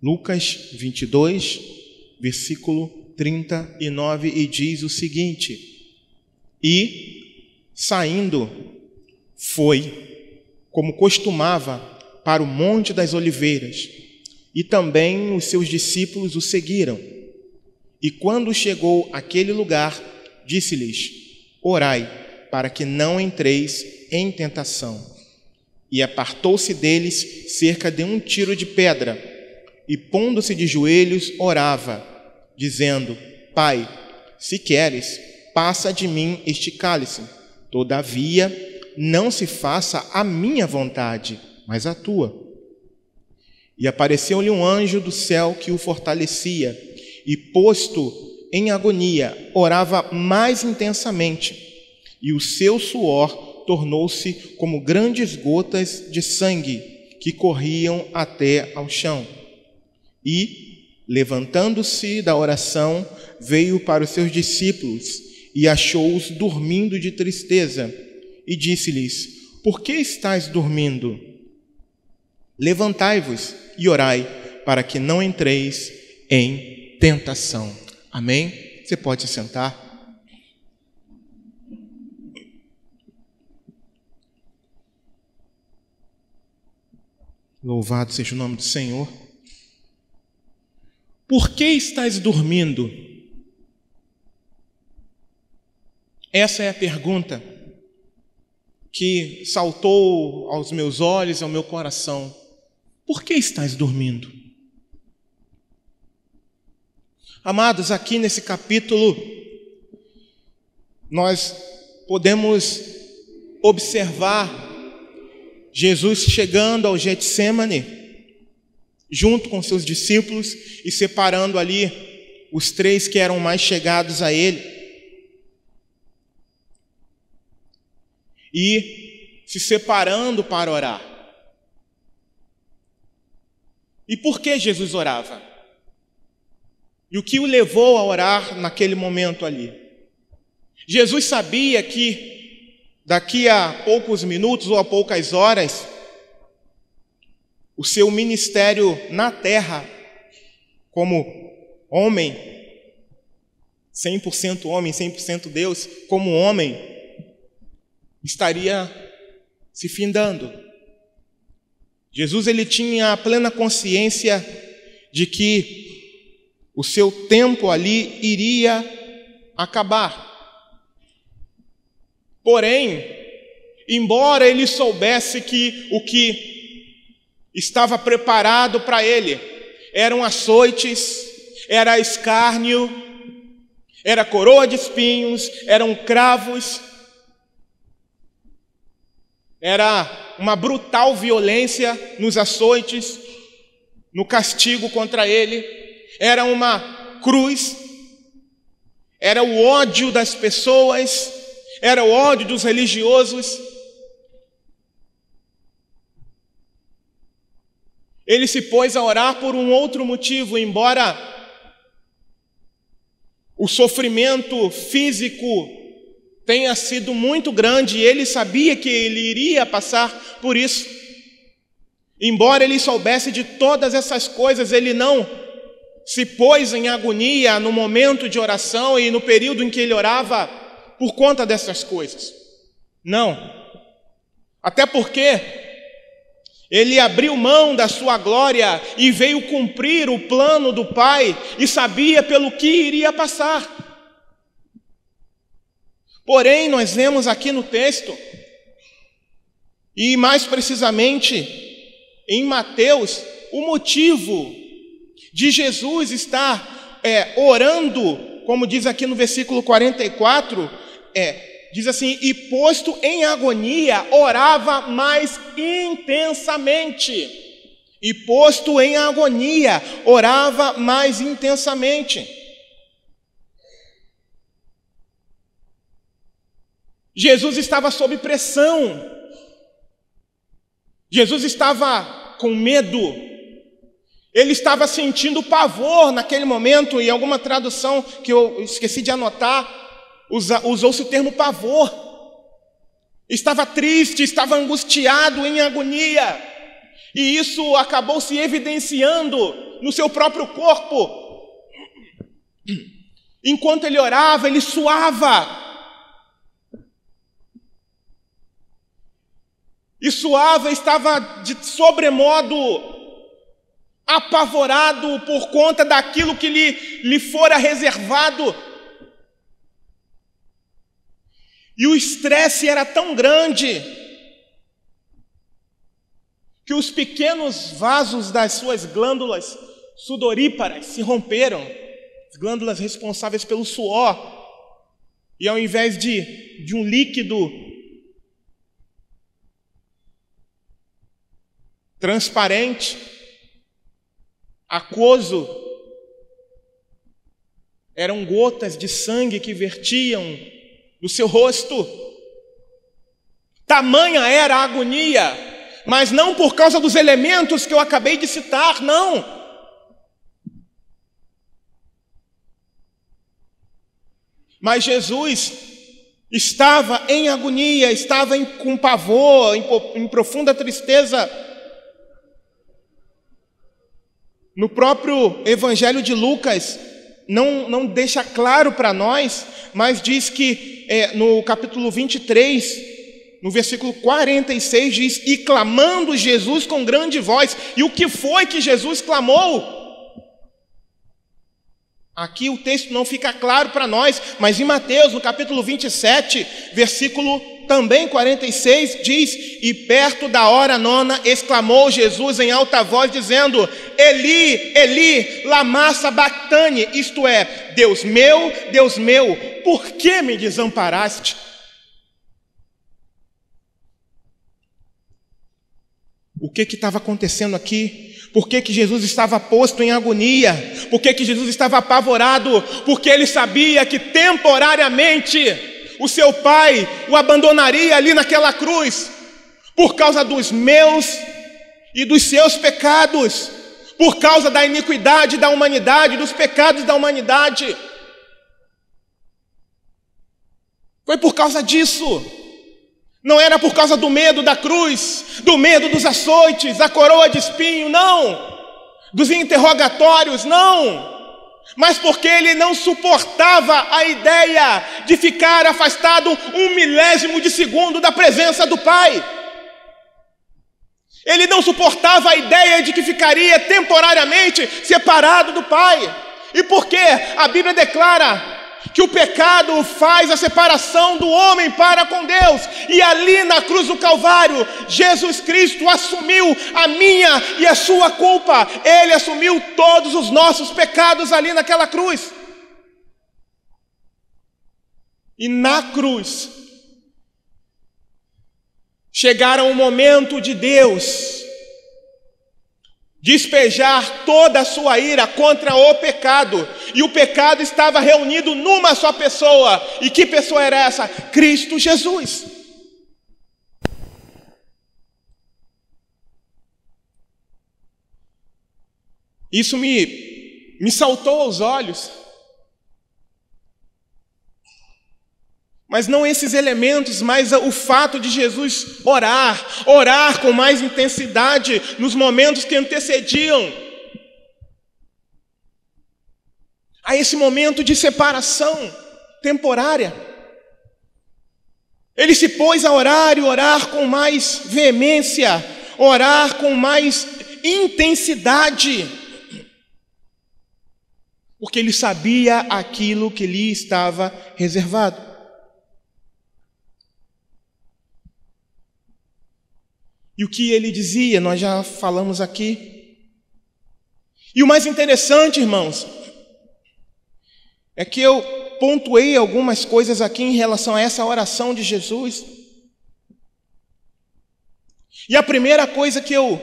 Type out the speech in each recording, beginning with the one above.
Lucas 22, versículo 39, e diz o seguinte: E, saindo, foi, como costumava, para o Monte das Oliveiras, e também os seus discípulos o seguiram. E quando chegou àquele lugar, disse-lhes: Orai, para que não entreis em tentação. E apartou-se deles cerca de 1 tiro de pedra, e pondo-se de joelhos, orava, dizendo: Pai, se queres, passa de mim este cálice. Todavia, não se faça a minha vontade, mas a tua. E apareceu-lhe um anjo do céu que o fortalecia, e posto em agonia, orava mais intensamente, e o seu suor tornou-se como grandes gotas de sangue que corriam até ao chão. E, levantando-se da oração, veio para os seus discípulos e achou-os dormindo de tristeza, e disse-lhes: Por que estáis dormindo? Levantai-vos e orai, para que não entreis em tentação. Amém? Você pode se sentar. Louvado seja o nome do Senhor. Por que estás dormindo? Essa é a pergunta que saltou aos meus olhos, ao meu coração. Por que estás dormindo? Amados, aqui nesse capítulo, nós podemos observar Jesus chegando ao Getsêmani, junto com seus discípulos, e separando ali os 3 que eram mais chegados a ele. E se separando para orar. E por que Jesus orava? E o que o levou a orar naquele momento ali? Jesus sabia que daqui a poucos minutos ou a poucas horas, o seu ministério na terra, como homem, 100% homem, 100% Deus, como homem, estaria se findando. Jesus, ele tinha a plena consciência de que o seu tempo ali iria acabar. Porém, embora ele soubesse que o que estava preparado para ele eram açoites, era escárnio, era coroa de espinhos, eram cravos, era uma brutal violência nos açoites, no castigo contra ele, era uma cruz, era o ódio das pessoas, era o ódio dos religiosos. Ele se pôs a orar por um outro motivo, embora o sofrimento físico tenha sido muito grande, e ele sabia que ele iria passar por isso. Embora ele soubesse de todas essas coisas, ele não se pôs em agonia no momento de oração e no período em que ele orava por conta dessas coisas. Não. Até porque ele abriu mão da sua glória e veio cumprir o plano do Pai e sabia pelo que iria passar. Porém, nós vemos aqui no texto, e mais precisamente em Mateus, o motivo de Jesus estar orando, como diz aqui no versículo 44, diz assim: e posto em agonia, orava mais intensamente. E posto em agonia, orava mais intensamente. Jesus estava sob pressão. Jesus estava com medo. Ele estava sentindo pavor naquele momento. E alguma tradução que eu esqueci de anotar, usou-se o termo pavor. Estava triste, estava angustiado, em agonia. E isso acabou se evidenciando no seu próprio corpo. Enquanto ele orava, ele suava. E suava, estava de sobremodo apavorado por conta daquilo que lhe fora reservado. E o estresse era tão grande que os pequenos vasos das suas glândulas sudoríparas se romperam, as glândulas responsáveis pelo suor, e ao invés de um líquido transparente, aquoso, eram gotas de sangue que vertiam do seu rosto. Tamanha era a agonia, mas não por causa dos elementos que eu acabei de citar, não. Mas Jesus estava em agonia, estava com pavor, em profunda tristeza. No próprio Evangelho de Lucas, não deixa claro para nós, mas diz que no capítulo 23, no versículo 46, diz: e clamando Jesus com grande voz. E o que foi que Jesus clamou? Aqui o texto não fica claro para nós, mas em Mateus, no capítulo 27, versículo também 46, diz: e perto da hora nona, exclamou Jesus em alta voz, dizendo: Eli, Eli, lama sabactani, isto é, Deus meu, por que me desamparaste? O que estava acontecendo aqui? Por que Jesus estava posto em agonia? Por que Jesus estava apavorado? Porque ele sabia que temporariamente o seu pai o abandonaria ali naquela cruz, por causa dos meus e dos seus pecados, por causa da iniquidade da humanidade, dos pecados da humanidade. Foi por causa disso. Não era por causa do medo da cruz, do medo dos açoites, da coroa de espinho, não. Dos interrogatórios, não. Mas porque ele não suportava a ideia de ficar afastado 1/1000 de segundo da presença do Pai. Ele não suportava a ideia de que ficaria temporariamente separado do Pai. E porque a Bíblia declara que o pecado faz a separação do homem para com Deus, e ali na cruz do Calvário, Jesus Cristo assumiu a minha e a sua culpa. Ele assumiu todos os nossos pecados ali naquela cruz. E na cruz chegaram o momento de Deus despejar toda a sua ira contra o pecado. E o pecado estava reunido numa só pessoa. E que pessoa era essa? Cristo Jesus. Isso me saltou aos olhos. Mas não esses elementos, mas o fato de Jesus orar com mais intensidade nos momentos que antecediam a esse momento de separação temporária. Ele se pôs a orar e orar com mais veemência, orar com mais intensidade, porque ele sabia aquilo que lhe estava reservado. E o que ele dizia, nós já falamos aqui. E o mais interessante, irmãos, é que eu pontuei algumas coisas aqui em relação a essa oração de Jesus. E a primeira coisa que eu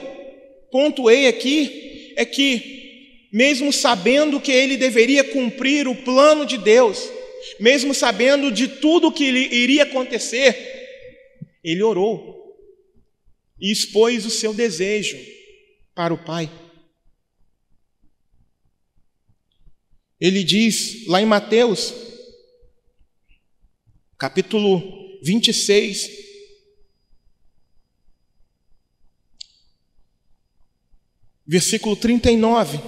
pontuei aqui é que, mesmo sabendo que ele deveria cumprir o plano de Deus, mesmo sabendo de tudo o que iria acontecer, ele orou e expôs o seu desejo para o Pai. Ele diz lá em Mateus, capítulo 26, versículo 39,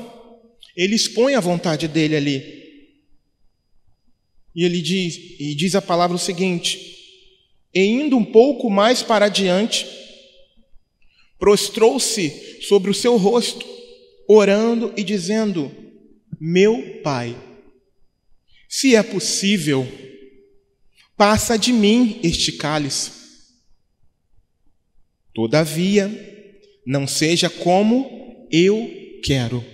Ele expõe a vontade dele ali. E ele diz a palavra o seguinte: e indo um pouco mais para adiante, prostrou-se sobre o seu rosto, orando e dizendo: meu Pai, se é possível, passa de mim este cálice. Todavia, não seja como eu quero,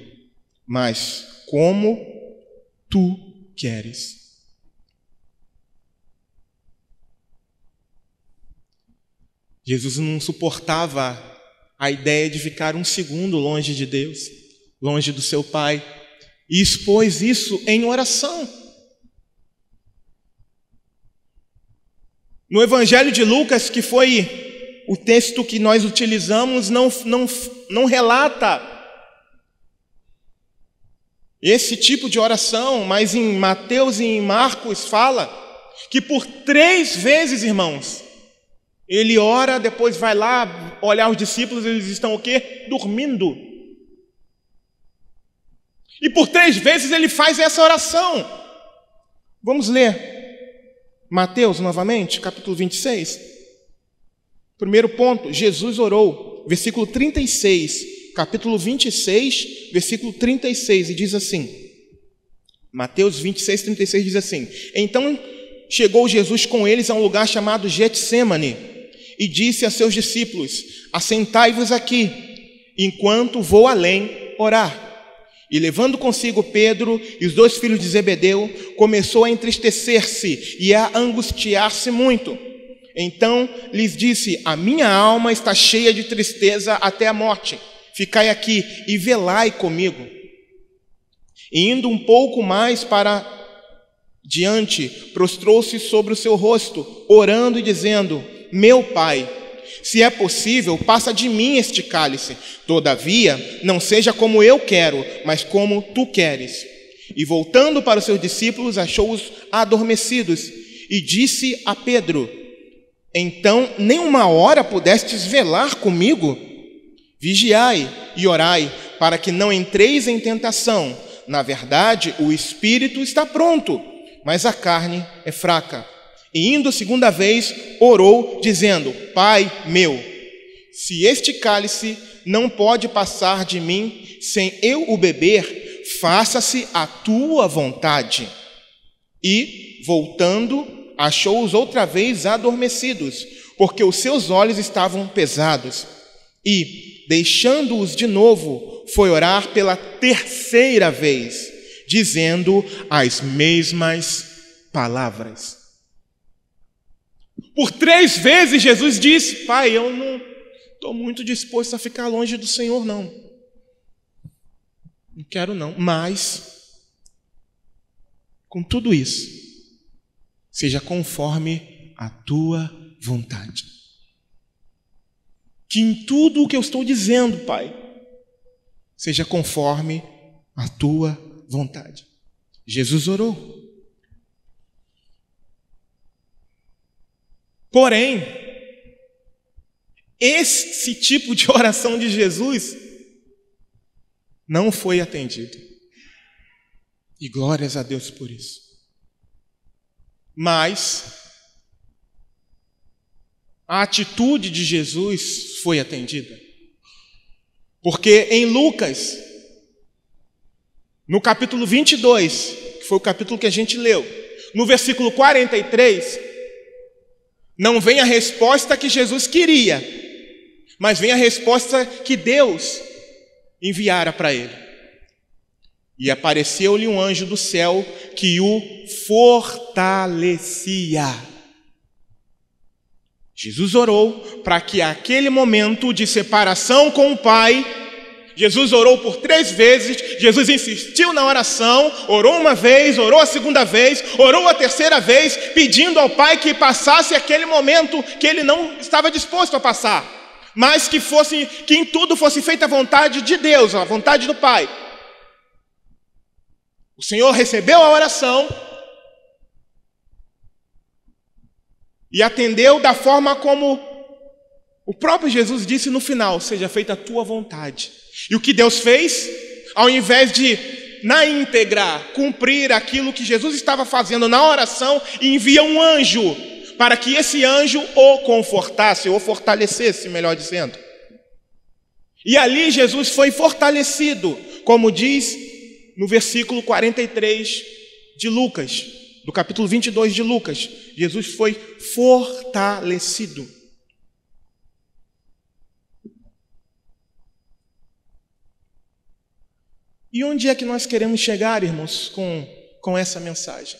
mas como tu queres. Jesus não suportava a ideia de ficar um segundo longe de Deus, longe do seu Pai, e expôs isso em oração. No Evangelho de Lucas, que foi o texto que nós utilizamos, não relata esse tipo de oração, mas em Mateus e em Marcos fala que por 3 vezes, irmãos, ele ora, depois vai lá olhar os discípulos, eles estão o quê? Dormindo. E por 3 vezes ele faz essa oração. Vamos ler Mateus novamente, capítulo 26. Primeiro ponto, Jesus orou, versículo 36, capítulo 26, versículo 36, e diz assim, Mateus 26, 36 diz assim: então chegou Jesus com eles a um lugar chamado Getsêmani, e disse a seus discípulos: assentai-vos aqui, enquanto vou além orar. E levando consigo Pedro e os 2 filhos de Zebedeu, começou a entristecer-se e a angustiar-se muito. Então lhes disse: a minha alma está cheia de tristeza até a morte. Ficai aqui e velai comigo. E indo um pouco mais para diante, prostrou-se sobre o seu rosto, orando e dizendo: meu Pai, se é possível, passa de mim este cálice. Todavia, não seja como eu quero, mas como tu queres. E voltando para os seus discípulos, achou-os adormecidos, e disse a Pedro: então, nem uma hora pudestes velar comigo? Vigiai e orai, para que não entreis em tentação. Na verdade, o espírito está pronto, mas a carne é fraca. E indo 2ª vez, orou, dizendo: Pai meu, se este cálice não pode passar de mim sem eu o beber, faça-se a tua vontade. E, voltando, achou-os outra vez adormecidos, porque os seus olhos estavam pesados. E, deixando-os de novo, foi orar pela 3ª vez, dizendo as mesmas palavras. Por 3 vezes Jesus disse: Pai, eu não estou muito disposto a ficar longe do Senhor, não. Não quero não, mas com tudo isso, seja conforme a tua vontade. Que em tudo o que eu estou dizendo, Pai, seja conforme a tua vontade. Jesus orou. Porém, esse tipo de oração de Jesus não foi atendido. E glórias a Deus por isso. Mas a atitude de Jesus foi atendida. Porque em Lucas, no capítulo 22, que foi o capítulo que a gente leu, no versículo 43, não vem a resposta que Jesus queria, mas vem a resposta que Deus enviara para ele. E apareceu-lhe um anjo do céu que o fortalecia. Jesus orou para que aquele momento de separação com o Pai, Jesus orou por 3 vezes, Jesus insistiu na oração, orou uma vez, orou a 2ª vez, orou a 3ª vez, pedindo ao Pai que passasse aquele momento que ele não estava disposto a passar, mas que em tudo fosse feita a vontade de Deus, a vontade do Pai. O Senhor recebeu a oração e atendeu da forma como o próprio Jesus disse no final: seja feita a tua vontade. E o que Deus fez? Ao invés de na íntegra, cumprir aquilo que Jesus estava fazendo na oração, e envia um anjo, para que esse anjo o confortasse, ou fortalecesse, melhor dizendo. E ali Jesus foi fortalecido, como diz no versículo 43 de Lucas, do capítulo 22 de Lucas. Jesus foi fortalecido. E onde é que nós queremos chegar, irmãos, com essa mensagem?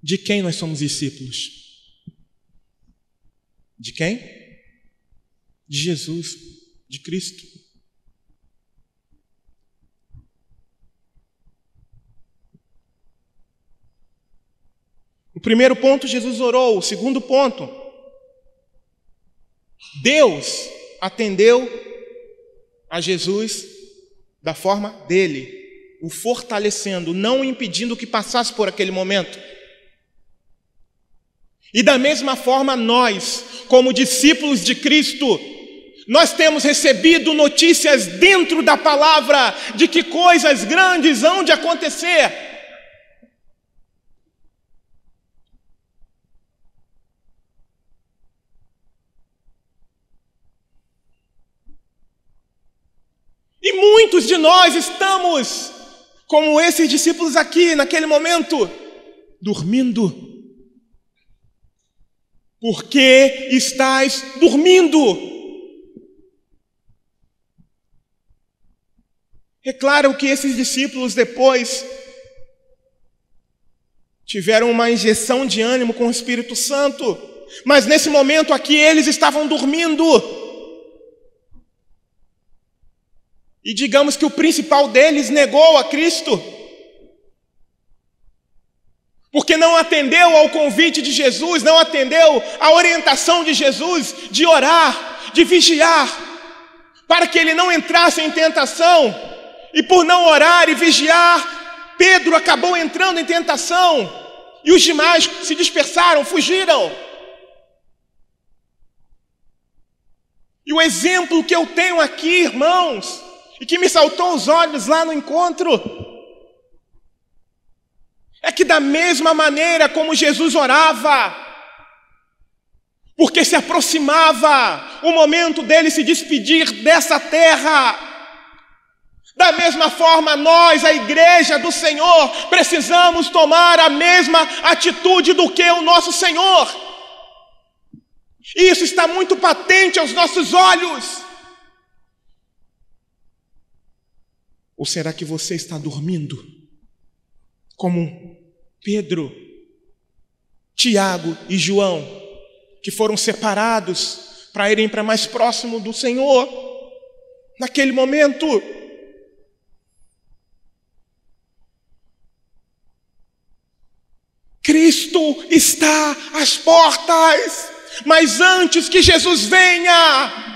De quem nós somos discípulos? De quem? De Jesus, de Cristo. O primeiro ponto, Jesus orou. O segundo ponto, Deus atendeu a Jesus da forma dele, o fortalecendo, não o impedindo que passasse por aquele momento. E da mesma forma nós, como discípulos de Cristo, nós temos recebido notícias dentro da palavra de que coisas grandes hão de acontecer. E muitos de nós estamos, como esses discípulos aqui, naquele momento, dormindo. Por que estás dormindo? É claro que esses discípulos depois tiveram uma injeção de ânimo com o Espírito Santo, mas nesse momento aqui eles estavam dormindo. E digamos que o principal deles negou a Cristo, porque não atendeu ao convite de Jesus, não atendeu à orientação de Jesus de orar, de vigiar, para que ele não entrasse em tentação. E por não orar e vigiar, Pedro acabou entrando em tentação, e os demais se dispersaram, fugiram. E o exemplo que eu tenho aqui, irmãos, e que me saltou aos olhos lá no encontro, é que da mesma maneira como Jesus orava, porque se aproximava o momento dele se despedir dessa terra, da mesma forma nós, a igreja do Senhor, precisamos tomar a mesma atitude do que o nosso Senhor. Isso está muito patente aos nossos olhos. Ou será que você está dormindo? Como Pedro, Tiago e João, que foram separados para irem para mais próximo do Senhor, naquele momento. Cristo está às portas, mas antes que Jesus venha,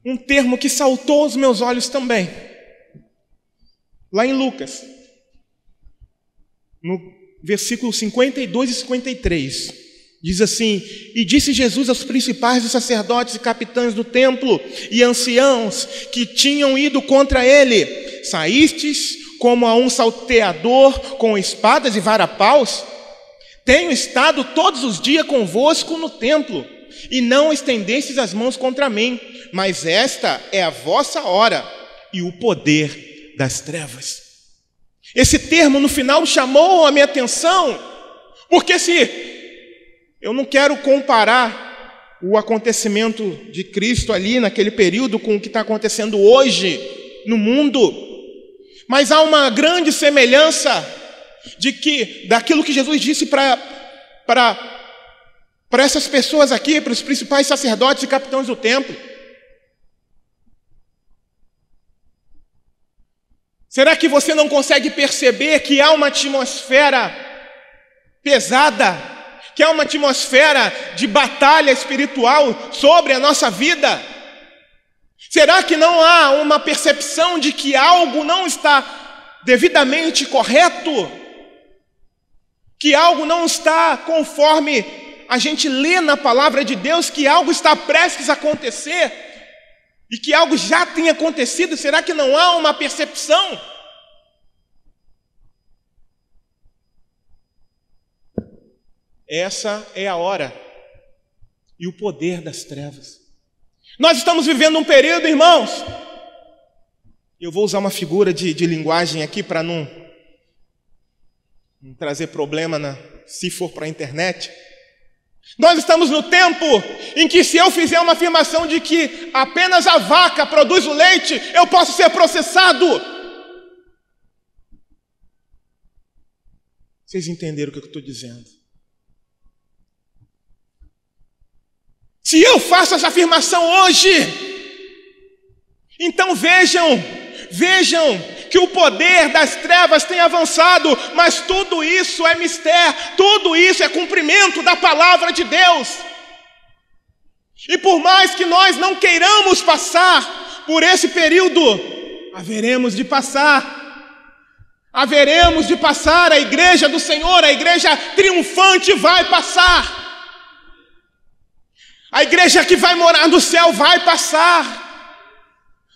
um termo que saltou aos meus olhos também, lá em Lucas, no versículo 52 e 53, diz assim: e disse Jesus aos principais dos sacerdotes e capitães do templo e anciãos que tinham ido contra ele: saístes como a um salteador com espadas e varapaus? Tenho estado todos os dias convosco no templo, e não estendestes as mãos contra mim, mas esta é a vossa hora e o poder das trevas. Esse termo no final chamou a minha atenção, porque eu não quero comparar o acontecimento de Cristo ali naquele período com o que está acontecendo hoje no mundo, mas há uma grande semelhança daquilo que Jesus disse para essas pessoas aqui, para os principais sacerdotes e capitães do templo. Será que você não consegue perceber que há uma atmosfera pesada, que há uma atmosfera de batalha espiritual sobre a nossa vida? Será que não há uma percepção de que algo não está devidamente correto? que algo não está conforme a gente lê na palavra de Deus, que algo está prestes a acontecer, e que algo já tem acontecido, será que não há uma percepção? Essa é a hora e o poder das trevas. Nós estamos vivendo um período, irmãos, eu vou usar uma figura de linguagem aqui para não trazer problema se for para a internet. Nós estamos no tempo em que, se eu fizer uma afirmação de que apenas a vaca produz o leite, eu posso ser processado. Vocês entenderam o que eu estou dizendo? Se eu faço essa afirmação hoje, então vejam que o poder das trevas tem avançado, mas tudo isso é mistério, tudo isso é cumprimento da palavra de Deus. E por mais que nós não queiramos passar por esse período, haveremos de passar, a igreja do Senhor, a igreja triunfante vai passar. A igreja que vai morar no céu vai passar.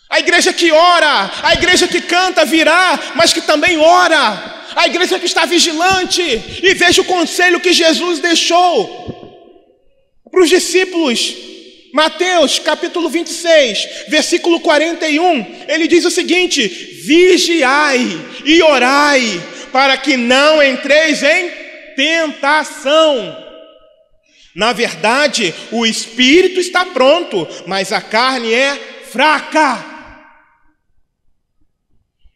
A igreja que ora, a igreja que canta virá, mas que também ora. A igreja que está vigilante. E veja o conselho que Jesus deixou para os discípulos. Mateus capítulo 26, versículo 41. Ele diz o seguinte: vigiai e orai, para que não entreis em tentação. Na verdade, o espírito está pronto, mas a carne é fraca.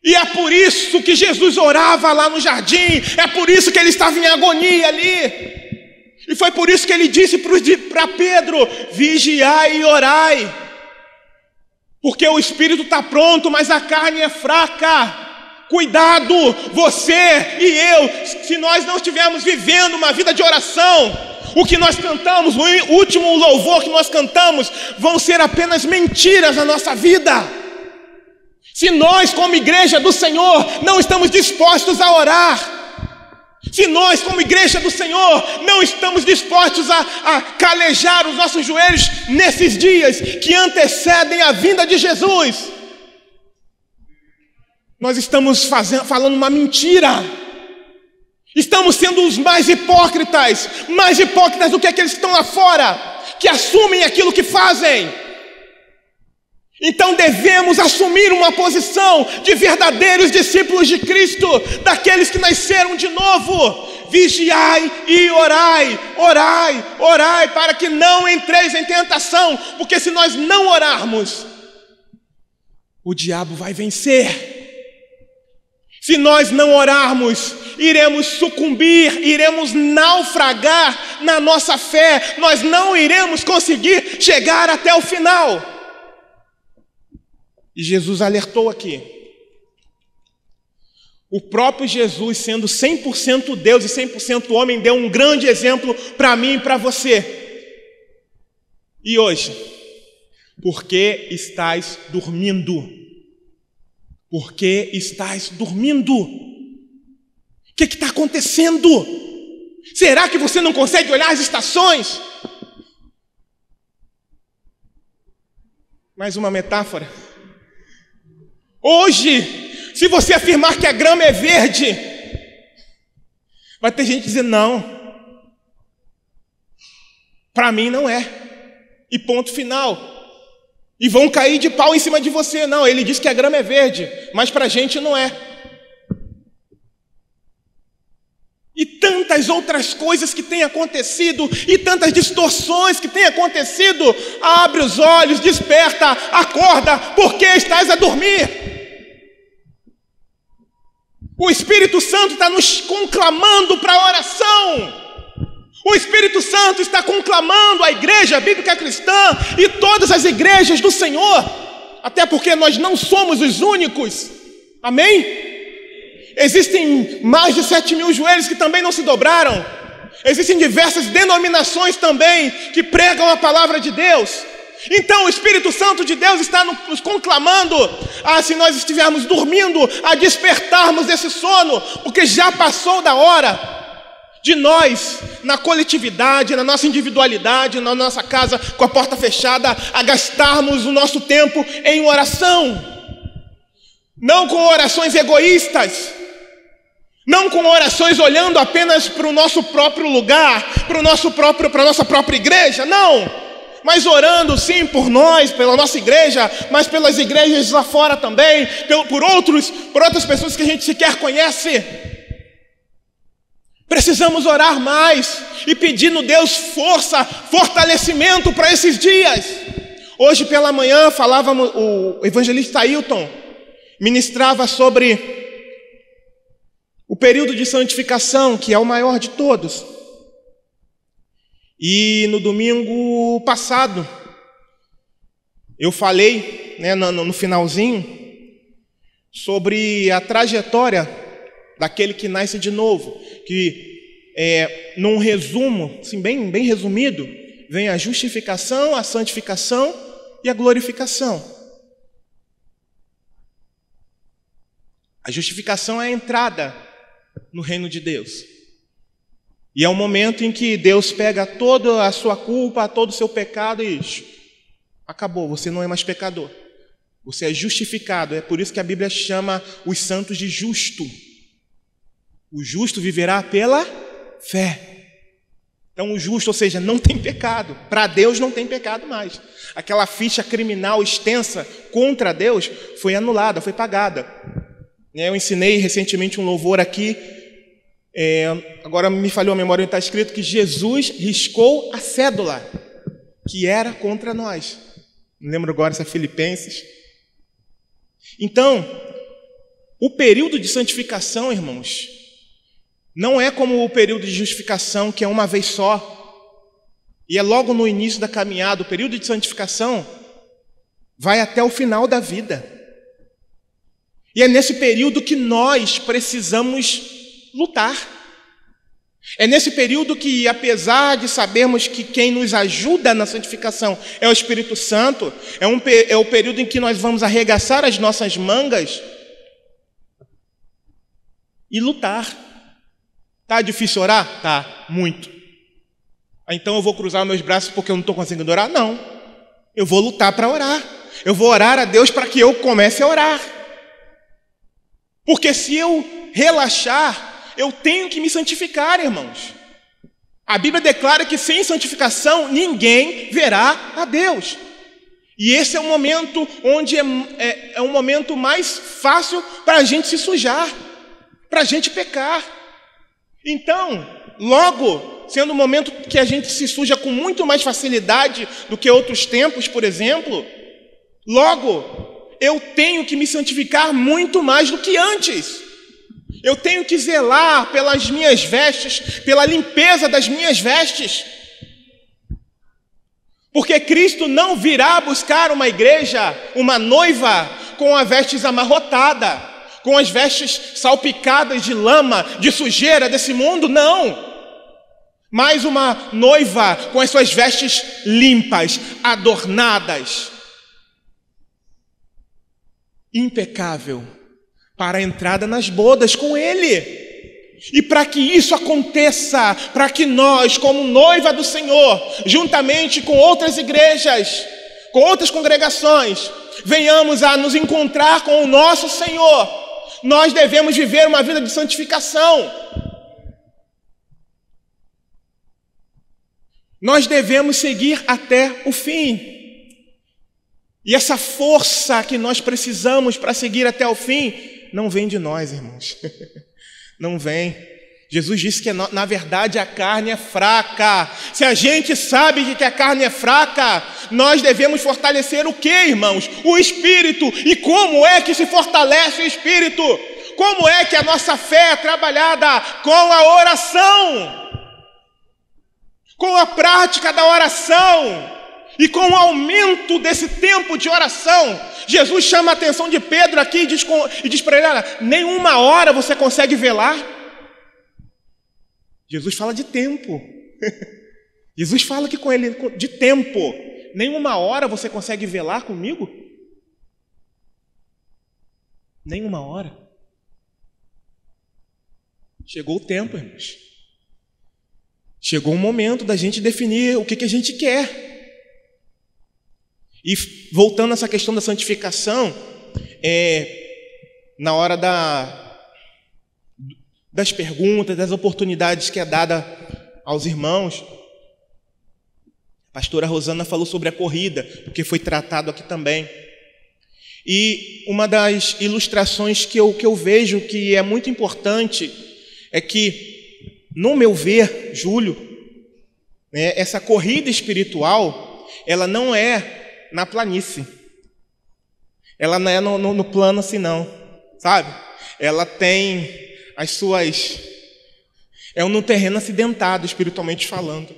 E é por isso que Jesus orava lá no jardim, é por isso que ele estava em agonia ali. E foi por isso que ele disse para Pedro: vigiai e orai. Porque o espírito está pronto, mas a carne é fraca. Cuidado, você e eu, se nós não estivermos vivendo uma vida de oração, o que nós cantamos, o último louvor que nós cantamos, vão ser apenas mentiras na nossa vida. Se nós, como igreja do Senhor, não estamos dispostos a orar, se nós, como igreja do Senhor, não estamos dispostos a calejar os nossos joelhos nesses dias que antecedem a vinda de Jesus, nós estamos falando uma mentira. Estamos sendo os mais hipócritas do que aqueles que estão lá fora, que assumem aquilo que fazem. Então devemos assumir uma posição de verdadeiros discípulos de Cristo, daqueles que nasceram de novo. Vigiai e orai, para que não entreis em tentação, porque se nós não orarmos, o diabo vai vencer. Se nós não orarmos, iremos sucumbir, iremos naufragar na nossa fé, nós não iremos conseguir chegar até o final. E Jesus alertou aqui. O próprio Jesus, sendo 100% Deus e 100% homem, deu um grande exemplo para mim e para você. E hoje, por que estáis dormindo? Por que estáis dormindo? O que está acontecendo? Será que você não consegue olhar as estações? Mais uma metáfora. Hoje, se você afirmar que a grama é verde, vai ter gente dizendo: não, para mim não é, e ponto final. E vão cair de pau em cima de você. Não, ele diz que a grama é verde, mas para a gente não é. E tantas outras coisas que têm acontecido, e tantas distorções que têm acontecido. Abre os olhos, desperta, acorda, porque estás a dormir. O Espírito Santo está nos conclamando para a oração. O Espírito Santo está conclamando a igreja bíblica cristã e todas as igrejas do Senhor, até porque nós não somos os únicos, amém? Existem mais de 7.000 joelhos que também não se dobraram, existem diversas denominações também que pregam a palavra de Deus. Então o Espírito Santo de Deus está nos conclamando a, se nós estivermos dormindo, a despertarmos desse sono, porque já passou da hora. de nós, na coletividade, na nossa individualidade, na nossa casa com a porta fechada, a gastarmos o nosso tempo em oração. Não com orações egoístas, não com orações olhando apenas para o nosso próprio lugar, para a nossa própria igreja, não. Mas orando sim por nós, pela nossa igreja, mas pelas igrejas lá fora também, por outras pessoas que a gente sequer conhece. Precisamos orar mais e pedir no Deus força, fortalecimento para esses dias. Hoje pela manhã o evangelista Ailton ministrava sobre o período de santificação, que é o maior de todos. E no domingo passado, eu falei, no finalzinho, sobre a trajetória daquele que nasce de novo, que num resumo, assim, bem resumido, vem a justificação, a santificação e a glorificação. A justificação é a entrada no reino de Deus. E é o momento em que Deus pega toda a sua culpa, todo o seu pecado e acabou, você não é mais pecador. Você é justificado. É por isso que a Bíblia chama os santos de justo. O justo viverá pela fé. Então o justo, ou seja, não tem pecado. Para Deus não tem pecado mais. Aquela ficha criminal extensa contra Deus foi anulada, foi pagada. Eu ensinei recentemente um louvor aqui. Agora me falhou a memória, está escrito que Jesus riscou a cédula que era contra nós. Não lembro agora se é Filipenses. Então, o período de santificação, irmãos, não é como o período de justificação, que é uma vez só, e é logo no início da caminhada. O período de santificação vai até o final da vida. E é nesse período que nós precisamos lutar. É nesse período que, apesar de sabermos que quem nos ajuda na santificação é o Espírito Santo, é o período em que nós vamos arregaçar as nossas mangas e lutar. Tá difícil orar? Tá, muito. Então eu vou cruzar meus braços porque eu não estou conseguindo orar? Não. Eu vou lutar para orar. Eu vou orar a Deus para que eu comece a orar. Porque se eu relaxar, eu tenho que me santificar, irmãos. A Bíblia declara que sem santificação ninguém verá a Deus. E esse é o momento onde é um momento mais fácil para a gente se sujar, para a gente pecar. Então, logo, sendo um momento que a gente se suja com muito mais facilidade do que outros tempos, por exemplo, logo eu tenho que me santificar muito mais do que antes. Eu tenho que zelar pelas minhas vestes, pela limpeza das minhas vestes. Porque Cristo não virá buscar uma igreja, uma noiva, com as vestes amarrotadas, com as vestes salpicadas de lama, de sujeira desse mundo, não. Mas uma noiva com as suas vestes limpas, adornadas, impecável, para a entrada nas bodas com Ele. E para que isso aconteça, para que nós, como noiva do Senhor, juntamente com outras igrejas, com outras congregações, venhamos a nos encontrar com o nosso Senhor, nós devemos viver uma vida de santificação. Nós devemos seguir até o fim. E essa força que nós precisamos para seguir até o fim, não vem de nós, irmãos. Não vem. Jesus disse que, na verdade, a carne é fraca. Se a gente sabe que a carne é fraca, nós devemos fortalecer o quê, irmãos? O Espírito. E como é que se fortalece o Espírito? Como é que a nossa fé é trabalhada? Com a oração, com a prática da oração e com o aumento desse tempo de oração. Jesus chama a atenção de Pedro aqui e diz para ele: olha, nem uma hora você consegue velar. Jesus fala de tempo. Jesus fala aqui com ele de tempo. Nem uma hora você consegue velar comigo? Nem uma hora. Chegou o tempo, irmãos. chegou o momento da gente definir o que a gente quer. E voltando a essa questão da santificação, na hora das perguntas, das oportunidades que é dada aos irmãos, a pastora Rosana falou sobre a corrida, porque foi tratado aqui também. E uma das ilustrações que eu vejo que é muito importante é que, no meu ver, Júlio, essa corrida espiritual, ela não é na planície. Ela não é no plano assim, não, sabe? Ela tem as suas... É no terreno acidentado, espiritualmente falando.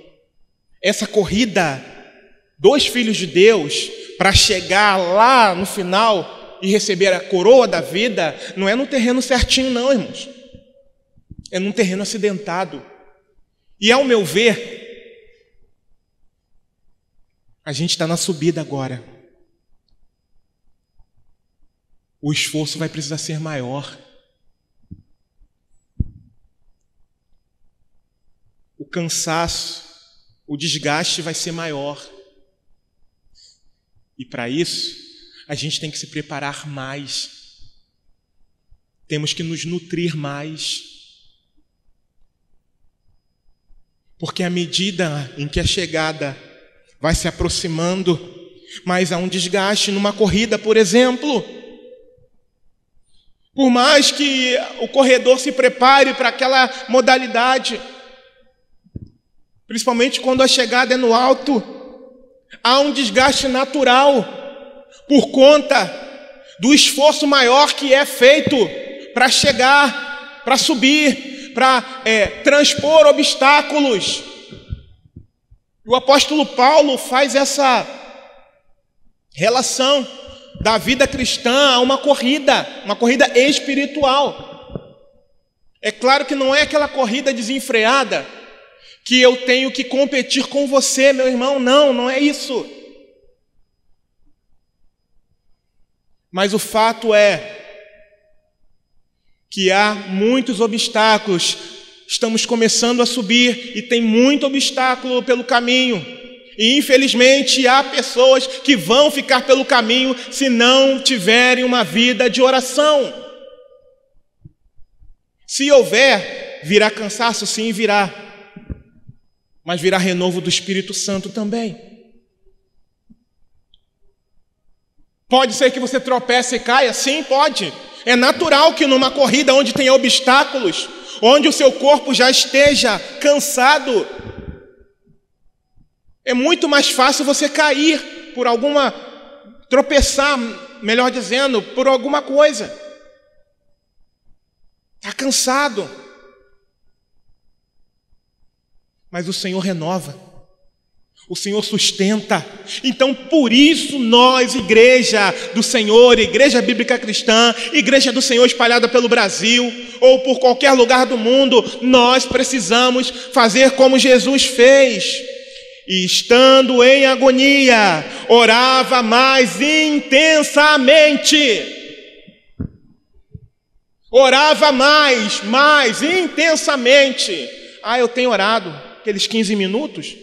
Essa corrida dos filhos de Deus, para chegar lá no final e receber a coroa da vida, não é no terreno certinho, não, irmãos. É num terreno acidentado. E, ao meu ver, a gente está na subida agora. O esforço vai precisar ser maior. O cansaço, o desgaste vai ser maior. E para isso, a gente tem que se preparar mais. Temos que nos nutrir mais. Porque à medida em que a chegada vai se aproximando, mas há um desgaste numa corrida, por exemplo. Por mais que o corredor se prepare para aquela modalidade, principalmente quando a chegada é no alto, há um desgaste natural por conta do esforço maior que é feito para chegar, para subir, para transpor obstáculos. O apóstolo Paulo faz essa relação da vida cristã a uma corrida espiritual. É claro que não é aquela corrida desenfreada que eu tenho que competir com você, meu irmão. Não é isso. Mas o fato é que há muitos obstáculos. Estamos começando a subir e tem muito obstáculo pelo caminho. E infelizmente há pessoas que vão ficar pelo caminho se não tiverem uma vida de oração. Se houver, virá cansaço, sim, virá. Mas virá renovo do Espírito Santo também. Pode ser que você tropece e caia? Sim, pode. É natural que numa corrida onde tenha obstáculos, onde o seu corpo já esteja cansado, é muito mais fácil você cair por tropeçar, melhor dizendo, por alguma coisa. Está cansado. Mas o Senhor renova, o Senhor sustenta. Então, por isso nós, Igreja do Senhor, Igreja Bíblica Cristã, Igreja do Senhor espalhada pelo Brasil ou por qualquer lugar do mundo, nós precisamos fazer como Jesus fez. E estando em agonia, orava mais intensamente. Orava mais intensamente. Eu tenho orado aqueles 15 minutos.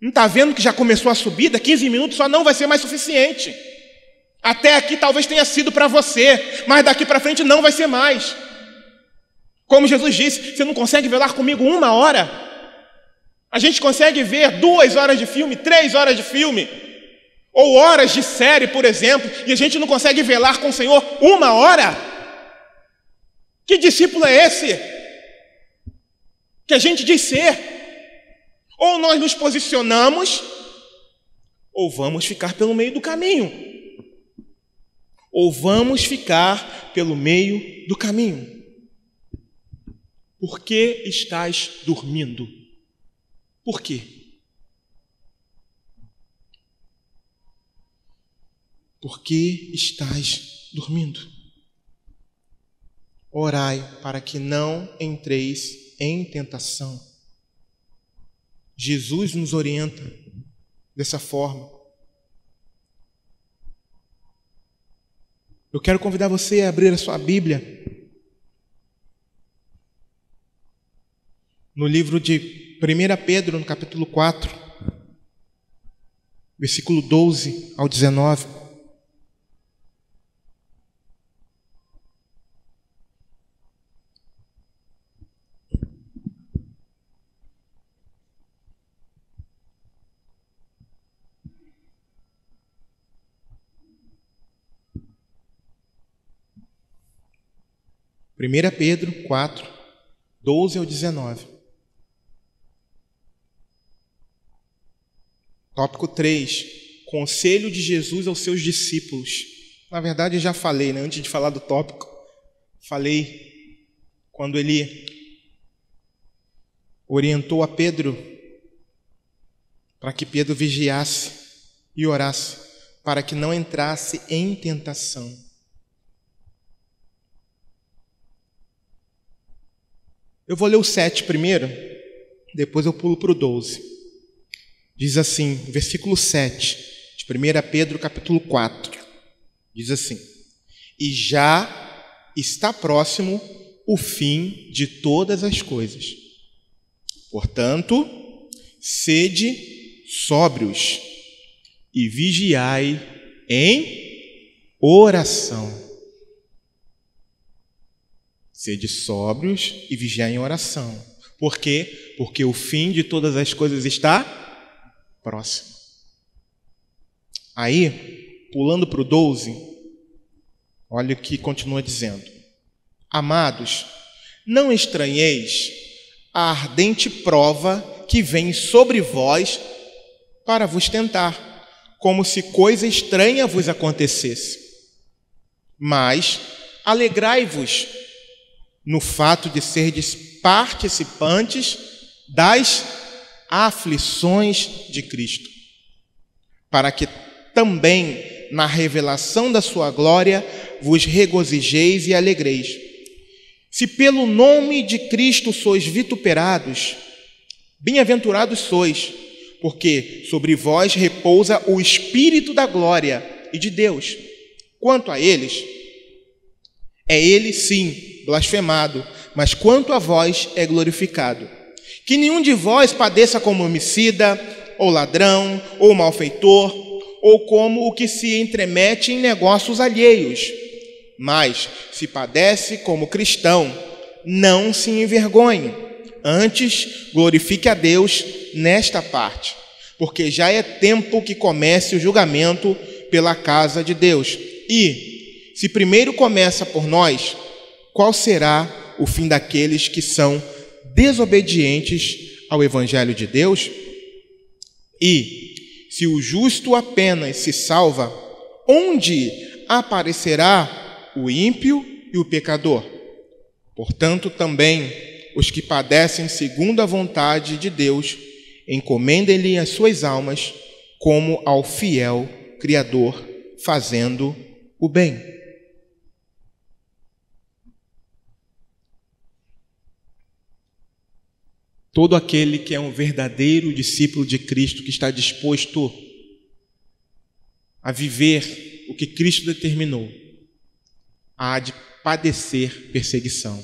Não está vendo que já começou a subida? 15 minutos só não vai ser mais suficiente. Até aqui talvez tenha sido para você, mas daqui para frente não vai ser mais. Como Jesus disse, você não consegue velar comigo 1 hora? A gente consegue ver 2 horas de filme, 3 horas de filme, ou horas de série, por exemplo, e a gente não consegue velar com o Senhor 1 hora? Que discípulo é esse que a gente diz ser? Ou nós nos posicionamos, ou vamos ficar pelo meio do caminho. Ou vamos ficar pelo meio do caminho. Por que estás dormindo? Por quê? Por que estás dormindo? Orai para que não entreis em tentação. Jesus nos orienta dessa forma. Eu quero convidar você a abrir a sua Bíblia no livro de 1 Pedro, no capítulo 4, versículo 12 ao 19. Primeira Pedro 4, 12 ao 19. Tópico 3. Conselho de Jesus aos seus discípulos. Na verdade, eu já falei, né? Antes de falar do tópico, falei quando ele orientou a Pedro para que Pedro vigiasse e orasse, para que não entrasse em tentação. Eu vou ler o 7 primeiro, depois eu pulo para o 12. Diz assim, versículo 7, de 1 Pedro capítulo 4. Diz assim: E já está próximo o fim de todas as coisas. Portanto, sede sóbrios e vigiai em oração. Sede sóbrios e vigiai em oração. Por quê? Porque o fim de todas as coisas está próximo. Aí, pulando para o 12, olha o que continua dizendo: Amados, não estranheis a ardente prova que vem sobre vós para vos tentar, como se coisa estranha vos acontecesse. Mas alegrai-vos no fato de serdes participantes das aflições de Cristo, para que também na revelação da sua glória vos regozijeis e alegreis. Se pelo nome de Cristo sois vituperados, bem-aventurados sois, porque sobre vós repousa o Espírito da glória e de Deus. Quanto a eles, é ele sim blasfemado, mas quanto a vós é glorificado. Que nenhum de vós padeça como homicida, ou ladrão, ou malfeitor, ou como o que se entremete em negócios alheios. Mas, se padece como cristão, não se envergonhe. Antes, glorifique a Deus nesta parte, porque já é tempo que comece o julgamento pela casa de Deus. E, se primeiro começa por nós, qual será o fim daqueles que são desobedientes ao Evangelho de Deus? E, se o justo apenas se salva, onde aparecerá o ímpio e o pecador? Portanto, também os que padecem segundo a vontade de Deus, encomendem-lhe as suas almas como ao fiel Criador, fazendo o bem. Todo aquele que é um verdadeiro discípulo de Cristo, que está disposto a viver o que Cristo determinou, há de padecer perseguição,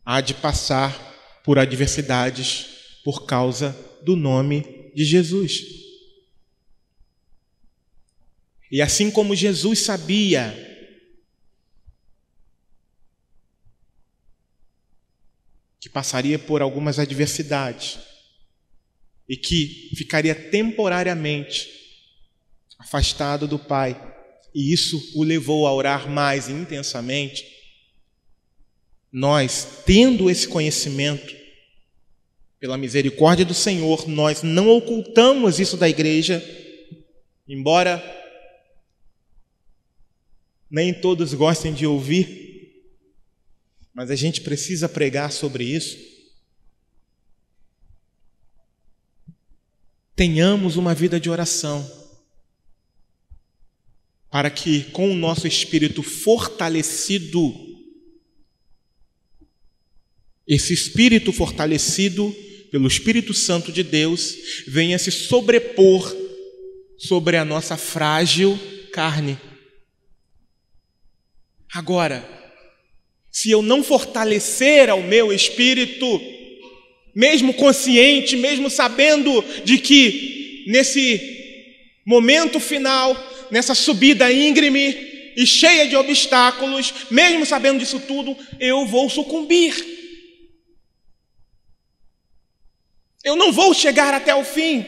há de passar por adversidades por causa do nome de Jesus. E assim como Jesus sabia que passaria por algumas adversidades e que ficaria temporariamente afastado do Pai, e isso o levou a orar mais intensamente, nós, tendo esse conhecimento, pela misericórdia do Senhor, nós não ocultamos isso da igreja, embora nem todos gostem de ouvir, mas a gente precisa pregar sobre isso. Tenhamos uma vida de oração, para que com o nosso espírito fortalecido, esse espírito fortalecido pelo Espírito Santo de Deus, venha se sobrepor sobre a nossa frágil carne. Agora, se eu não fortalecer ao meu espírito, mesmo consciente, mesmo sabendo de que nesse momento final, nessa subida íngreme e cheia de obstáculos, mesmo sabendo disso tudo, eu vou sucumbir. Eu não vou chegar até o fim.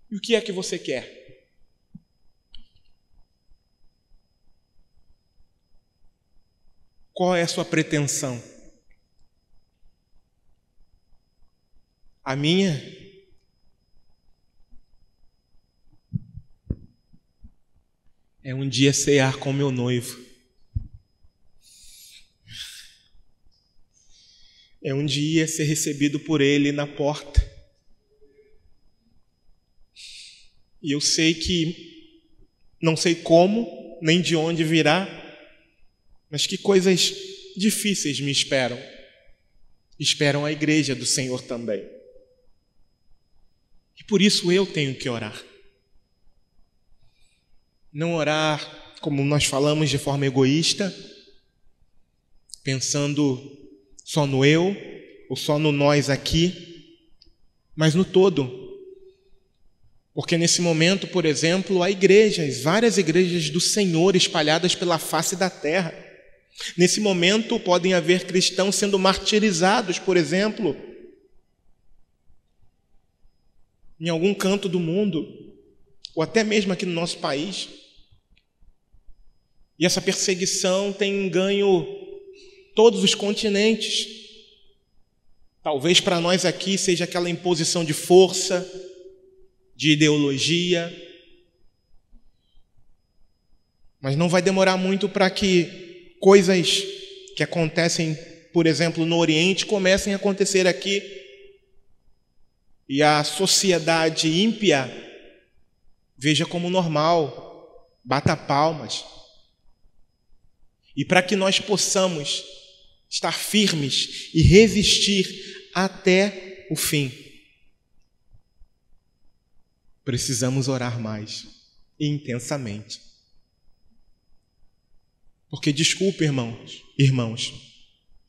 E o que é que você quer? Qual é a sua pretensão? A minha? É um dia cear com meu noivo. É um dia ser recebido por ele na porta. E eu sei que não sei como, nem de onde virá, mas que coisas difíceis me esperam. Esperam a igreja do Senhor também. E por isso eu tenho que orar. Não orar, como nós falamos, de forma egoísta, pensando só no eu, ou só no nós aqui, mas no todo. Porque nesse momento, por exemplo, há igrejas, várias igrejas do Senhor espalhadas pela face da terra. Nesse momento podem haver cristãos sendo martirizados, por exemplo, em algum canto do mundo, ou até mesmo aqui no nosso país. E essa perseguição tem ganho todos os continentes. Talvez para nós aqui seja aquela imposição de força, de ideologia, mas não vai demorar muito para que coisas que acontecem, por exemplo, no Oriente, comecem a acontecer aqui. E a sociedade ímpia veja como normal, bata palmas. E para que nós possamos estar firmes e resistir até o fim, precisamos orar mais e intensamente. Porque, desculpe, irmãos,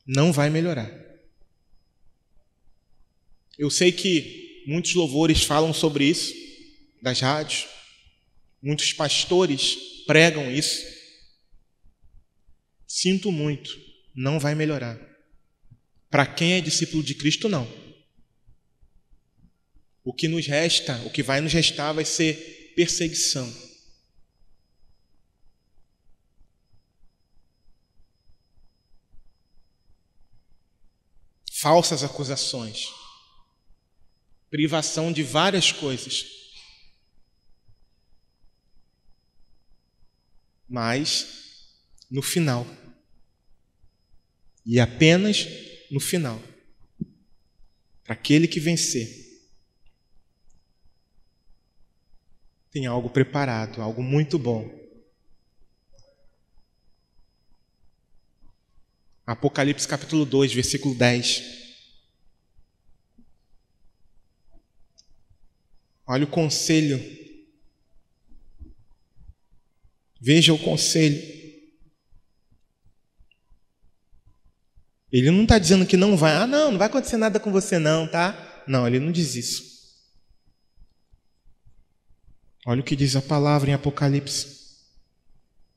não vai melhorar. Eu sei que muitos louvores falam sobre isso, das rádios, muitos pastores pregam isso. Sinto muito, não vai melhorar. Para quem é discípulo de Cristo, não. O que nos resta, o que vai nos restar vai ser perseguição. Falsas acusações, privação de várias coisas. Mas, no final, e apenas no final, para aquele que vencer, tem algo preparado, algo muito bom. Apocalipse capítulo 2, versículo 10. Olha o conselho. Veja o conselho. Ele não está dizendo que não vai. Não vai acontecer nada com você não, tá? Não, ele não diz isso. Olha o que diz a palavra em Apocalipse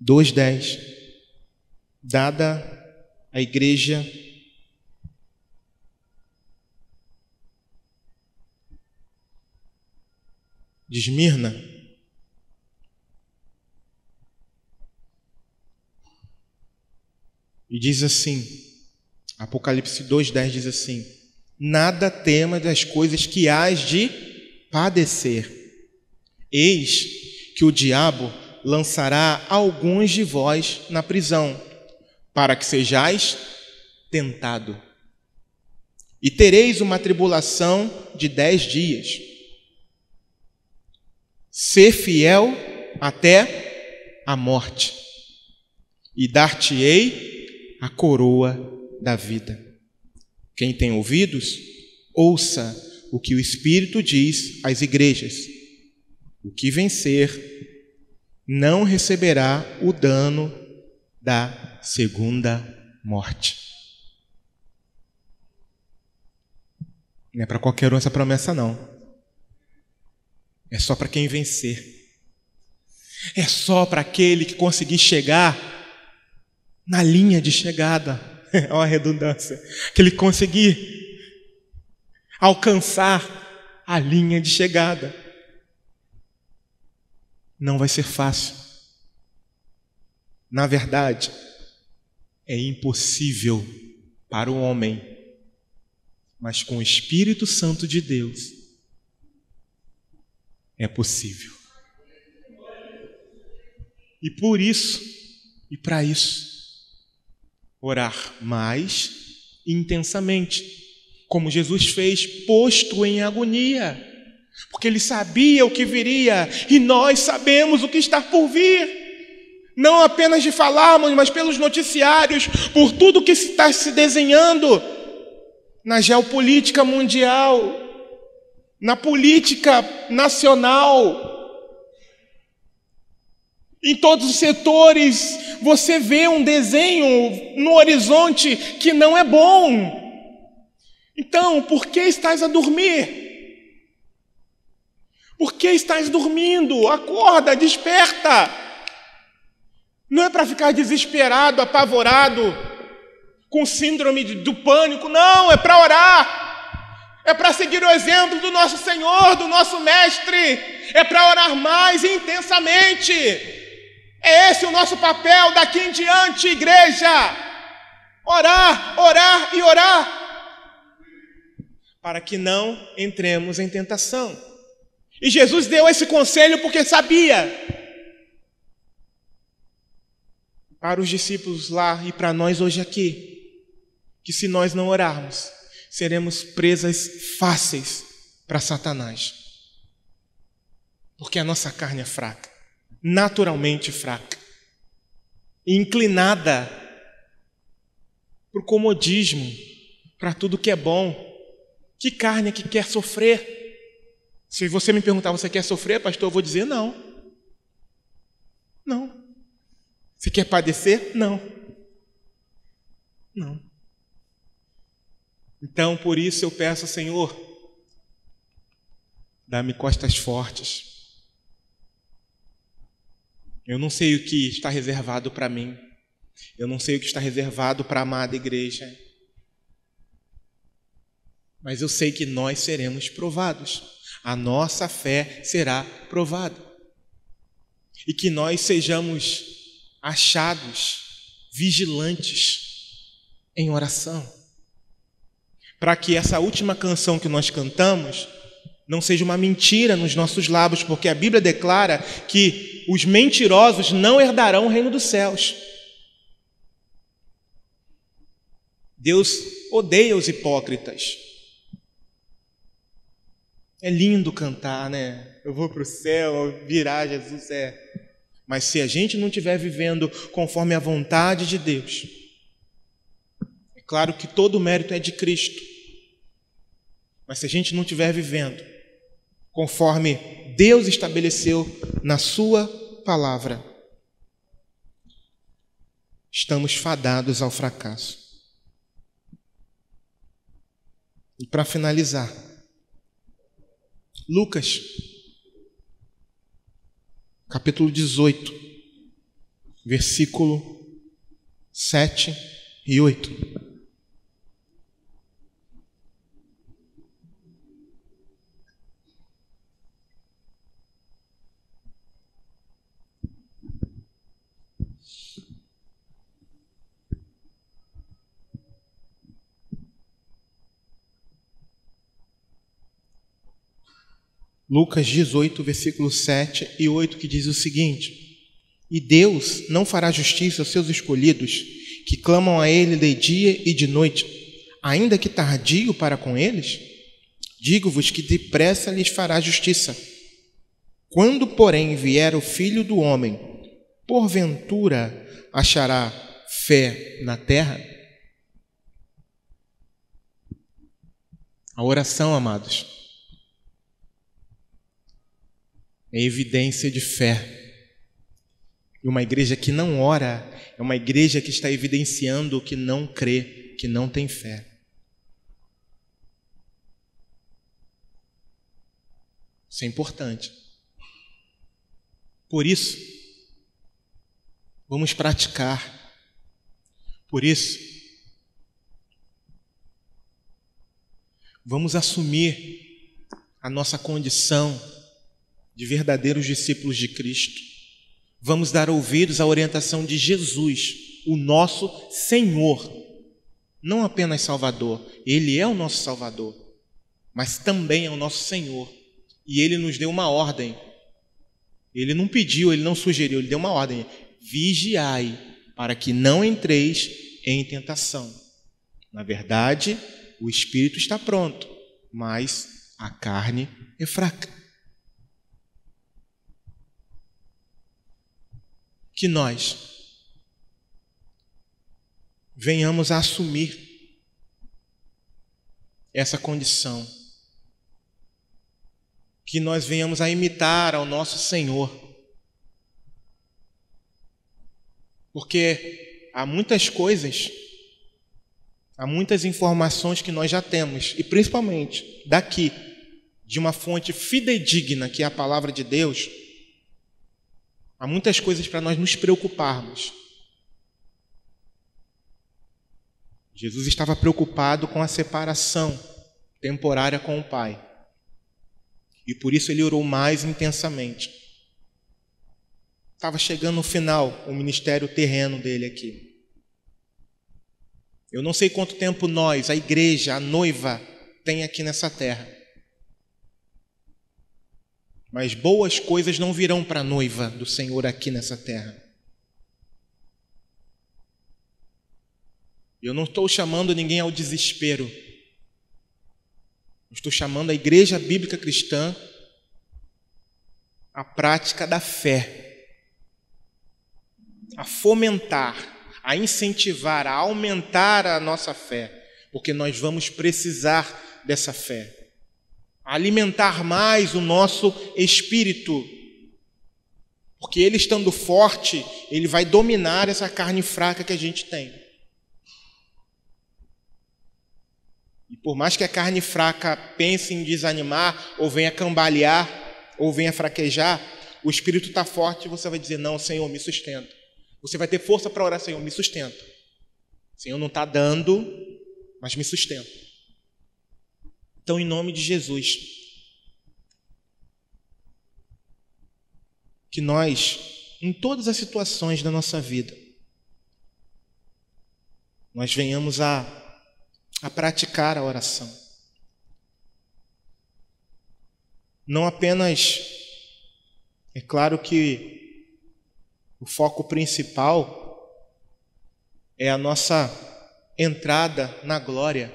2:10. Dada a igreja de Esmirna, e diz assim, Apocalipse 2:10 diz assim: nada tema das coisas que hás de padecer. Eis que o diabo lançará alguns de vós na prisão, para que sejais tentado. E tereis uma tribulação de 10 dias. Ser fiel até a morte, e dar-te-ei a coroa da vida. Quem tem ouvidos, ouça o que o Espírito diz às igrejas. O que vencer não receberá o dano da segunda morte. Não é para qualquer um essa promessa, não. É só para quem vencer. É só para aquele que conseguir chegar na linha de chegada. Olha a redundância. Que ele conseguir alcançar a linha de chegada. Não vai ser fácil. Na verdade, é impossível para o homem, mas com o Espírito Santo de Deus é possível. E por isso, e para isso, orar mais intensamente, como Jesus fez, posto em agonia, porque ele sabia o que viria, e nós sabemos o que está por vir. Não apenas de falarmos, mas pelos noticiários, por tudo que está se desenhando na geopolítica mundial, na política nacional. Em todos os setores, você vê um desenho no horizonte que não é bom. Então, por que estás a dormir? Por que estás dormindo? Acorda, desperta. Não é para ficar desesperado, apavorado, com síndrome do pânico. Não, é para orar. É para seguir o exemplo do nosso Senhor, do nosso Mestre. É para orar mais intensamente. É esse o nosso papel daqui em diante, igreja. Orar, orar e orar. Para que não entremos em tentação. E Jesus deu esse conselho porque sabia. Para os discípulos lá e para nós hoje aqui, que se nós não orarmos, seremos presas fáceis para Satanás. Porque a nossa carne é fraca, naturalmente fraca, inclinada para o comodismo, para tudo que é bom. Que carne é que quer sofrer? Se você me perguntar, você quer sofrer, pastor? Eu vou dizer não. Não. Você quer padecer? Não. Não. Então, por isso eu peço, Senhor, dá-me costas fortes. Eu não sei o que está reservado para mim. Eu não sei o que está reservado para a amada igreja. Mas eu sei que nós seremos provados. A nossa fé será provada. E que nós sejamos achados, vigilantes em oração, para que essa última canção que nós cantamos não seja uma mentira nos nossos lábios, porque a Bíblia declara que os mentirosos não herdarão o reino dos céus. Deus odeia os hipócritas. É lindo cantar, né? Eu vou para o céu, virá Jesus, Mas se a gente não estiver vivendo conforme a vontade de Deus, é claro que todo o mérito é de Cristo, mas se a gente não estiver vivendo conforme Deus estabeleceu na sua palavra, estamos fadados ao fracasso. E para finalizar, Lucas capítulo 18, versículo 7 e 8. Lucas 18, versículo 7 e 8, que diz o seguinte: E Deus não fará justiça aos seus escolhidos, que clamam a Ele de dia e de noite, ainda que tardio para com eles? Digo-vos que depressa lhes fará justiça. Quando, porém, vier o Filho do Homem, porventura achará fé na terra? A oração, amados, é evidência de fé. E uma igreja que não ora é uma igreja que está evidenciando que não crê, que não tem fé. Isso é importante. Por isso, vamos praticar. Por isso, vamos assumir a nossa condição de verdadeiros discípulos de Cristo. Vamos dar ouvidos à orientação de Jesus, o nosso Senhor. Não apenas Salvador, Ele é o nosso Salvador, mas também é o nosso Senhor. E Ele nos deu uma ordem. Ele não pediu, Ele não sugeriu, Ele deu uma ordem. Vigiai, para que não entreis em tentação. Na verdade, o espírito está pronto, mas a carne é fraca. Que nós venhamos a assumir essa condição. Que nós venhamos a imitar ao nosso Senhor. Porque há muitas coisas, há muitas informações que nós já temos, e principalmente daqui, de uma fonte fidedigna, que é a palavra de Deus, há muitas coisas para nós nos preocuparmos. Jesus estava preocupado com a separação temporária com o Pai. E por isso ele orou mais intensamente. Estava chegando no final o ministério terreno dele aqui. Eu não sei quanto tempo nós, a igreja, a noiva, tem aqui nessa terra. Mas boas coisas não virão para a noiva do Senhor aqui nessa terra. Eu não estou chamando ninguém ao desespero. Estou chamando a igreja bíblica cristã à prática da fé. A fomentar, a incentivar, a aumentar a nossa fé, porque nós vamos precisar dessa fé. A alimentar mais o nosso espírito, porque ele estando forte, ele vai dominar essa carne fraca que a gente tem. E por mais que a carne fraca pense em desanimar, ou venha cambalear, ou venha fraquejar, o espírito está forte e você vai dizer, não, Senhor, me sustenta. Você vai ter força para orar, Senhor, me sustenta. Senhor, não está dando, mas me sustenta. Então, em nome de Jesus, que nós, em todas as situações da nossa vida, nós venhamos a praticar a oração. Não apenas, é claro que o foco principal é a nossa entrada na glória,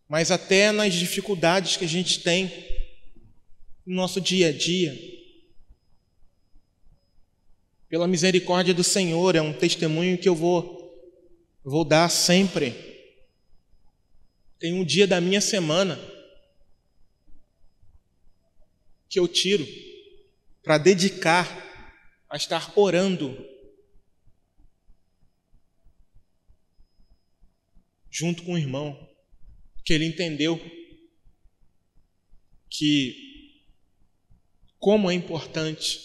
mas até nas dificuldades que a gente tem no nosso dia a dia. Pela misericórdia do Senhor, é um testemunho que eu vou dar sempre. Tem um dia da minha semana que eu tiro para dedicar a estar orando junto com o irmão, porque ele entendeu que como é importante,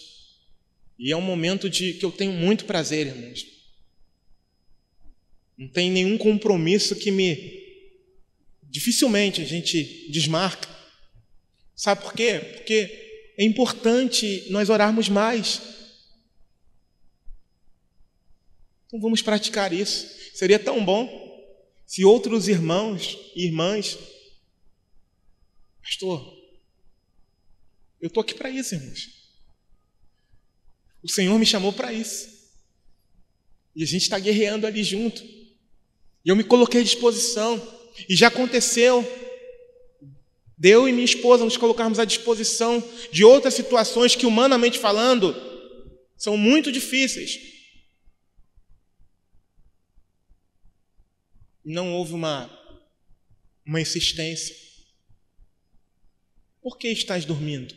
e é um momento que eu tenho muito prazer, irmãos. Não tem nenhum compromisso dificilmente a gente desmarca. Sabe por quê? Porque é importante nós orarmos mais. Então vamos praticar isso. Seria tão bom se outros irmãos e irmãs... Pastor, eu estou aqui para isso, irmãos. O Senhor me chamou para isso. E a gente está guerreando ali junto. E eu me coloquei à disposição. E já aconteceu de eu e minha esposa nos colocarmos à disposição de outras situações que, humanamente falando, são muito difíceis. Não houve uma insistência. Por que estás dormindo?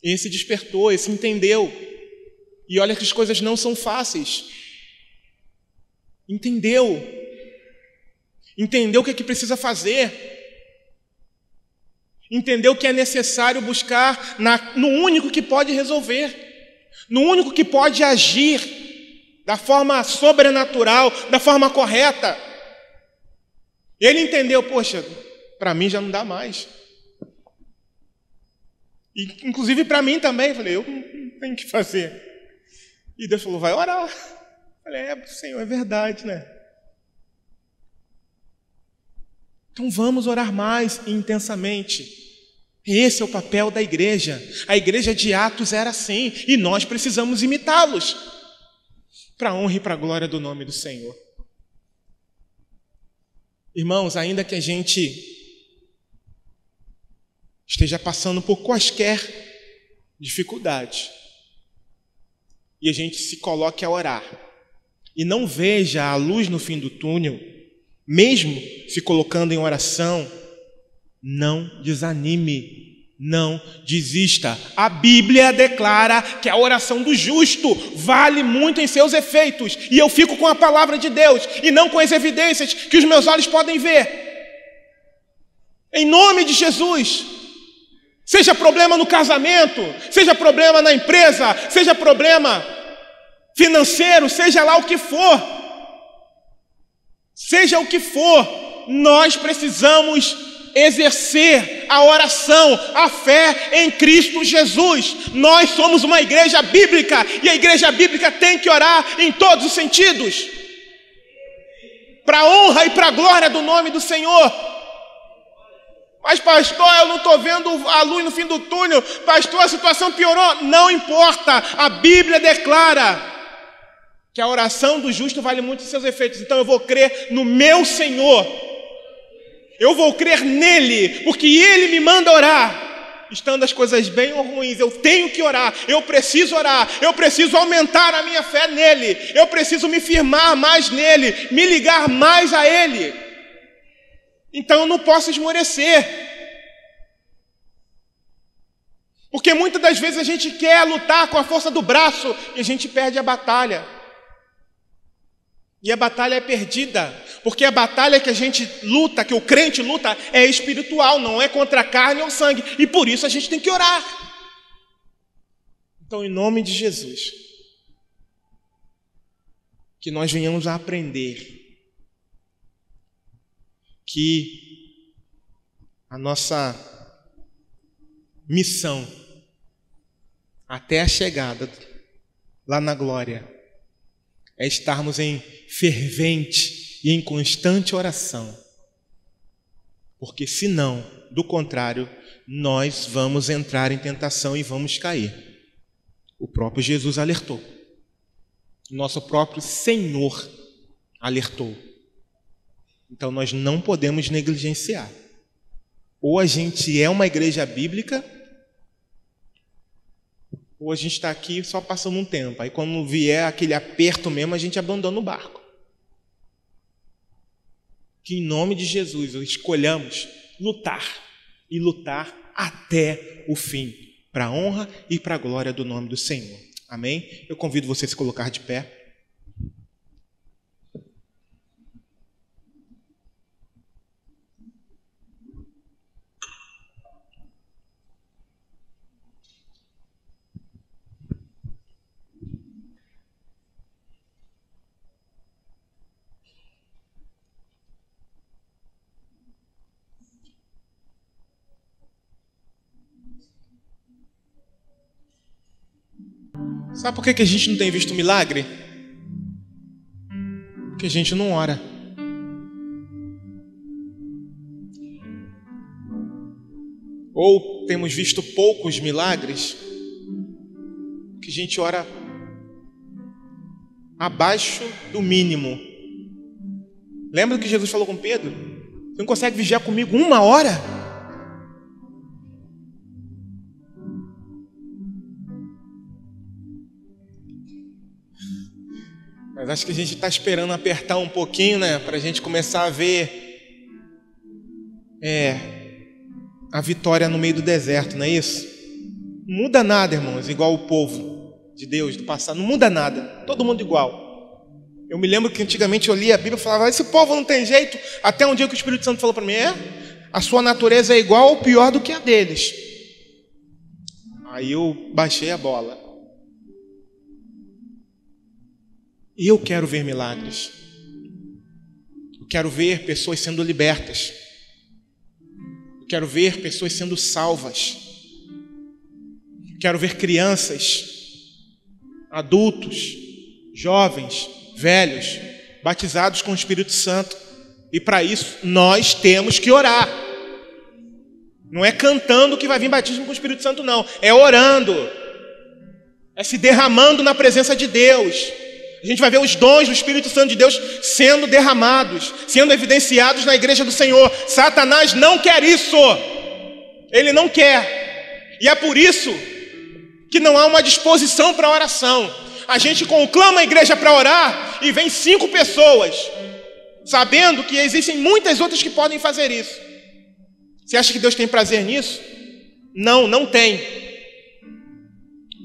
Esse despertou, esse entendeu. E olha que as coisas não são fáceis. Entendeu o que é que precisa fazer. Entendeu que é necessário buscar no único que pode resolver, no único que pode agir da forma sobrenatural, da forma correta. Ele entendeu, poxa, para mim já não dá mais. E, inclusive para mim também, eu falei, eu não tenho o que fazer. E Deus falou, vai orar. Eu falei, Senhor, é verdade, né? Então vamos orar mais e intensamente. Esse é o papel da igreja. A igreja de Atos era assim, e nós precisamos imitá-los, para a honra e para a glória do nome do Senhor. Irmãos, ainda que a gente esteja passando por quaisquer dificuldades, e a gente se coloque a orar, e não veja a luz no fim do túnel, mesmo se colocando em oração, não desanime, não desista. A Bíblia declara que a oração do justo vale muito em seus efeitos, e eu fico com a palavra de Deus, e não com as evidências que os meus olhos podem ver. Em nome de Jesus. Seja problema no casamento, seja problema na empresa, seja problema financeiro, seja lá o que for. Seja o que for, nós precisamos exercer a oração, a fé em Cristo Jesus. Nós somos uma igreja bíblica, e a igreja bíblica tem que orar em todos os sentidos, para a honra e para a glória do nome do Senhor. Mas pastor, eu não estou vendo a luz no fim do túnel. Pastor, a situação piorou. Não importa, a Bíblia declara que a oração do justo vale muito em seus efeitos. Então eu vou crer no meu Senhor, eu vou crer nele, porque ele me manda orar. Estando as coisas bem ou ruins, eu tenho que orar, eu preciso orar, eu preciso aumentar a minha fé nele, eu preciso me firmar mais nele, me ligar mais a ele. Então eu não posso esmorecer, porque muitas das vezes a gente quer lutar com a força do braço e a gente perde a batalha. E a batalha é perdida, porque a batalha que a gente luta, que o crente luta, é espiritual, não é contra a carne ou sangue, e por isso a gente tem que orar. Então, em nome de Jesus, que nós venhamos a aprender que a nossa missão até a chegada lá na glória é estarmos em fervente e em constante oração, porque senão, do contrário, nós vamos entrar em tentação e vamos cair. O próprio Jesus alertou, nosso próprio Senhor alertou. Então nós não podemos negligenciar. Ou a gente é uma igreja bíblica, ou a gente está aqui só passando um tempo. Aí quando vier aquele aperto mesmo, a gente abandona o barco. Que em nome de Jesus escolhamos lutar, e lutar até o fim, para a honra e para a glória do nome do Senhor. Amém? Eu convido você a se colocar de pé. Sabe por que a gente não tem visto milagre? Porque a gente não ora. Ou temos visto poucos milagres, porque a gente ora abaixo do mínimo. Lembra que Jesus falou com Pedro? Você não consegue vigiar comigo 1 hora? Mas acho que a gente está esperando apertar um pouquinho, né? Para a gente começar a ver a vitória no meio do deserto, não é isso? Não muda nada, irmãos, igual o povo de Deus do passado. Não muda nada. Todo mundo igual. Eu me lembro que antigamente eu lia a Bíblia e falava, esse povo não tem jeito. Até um dia que o Espírito Santo falou para mim, a sua natureza é igual ou pior do que a deles. Aí eu baixei a bola. E eu quero ver milagres. Eu quero ver pessoas sendo libertas. Eu quero ver pessoas sendo salvas. Eu quero ver crianças, adultos, jovens, velhos, batizados com o Espírito Santo. E para isso nós temos que orar. Não é cantando que vai vir batismo com o Espírito Santo, não. É orando. É se derramando na presença de Deus. A gente vai ver os dons do Espírito Santo de Deus sendo derramados, sendo evidenciados na igreja do Senhor. Satanás não quer isso. Ele não quer. E é por isso que não há uma disposição para a oração. A gente conclama a igreja para orar e vem 5 pessoas, sabendo que existem muitas outras que podem fazer isso. Você acha que Deus tem prazer nisso? Não, não tem.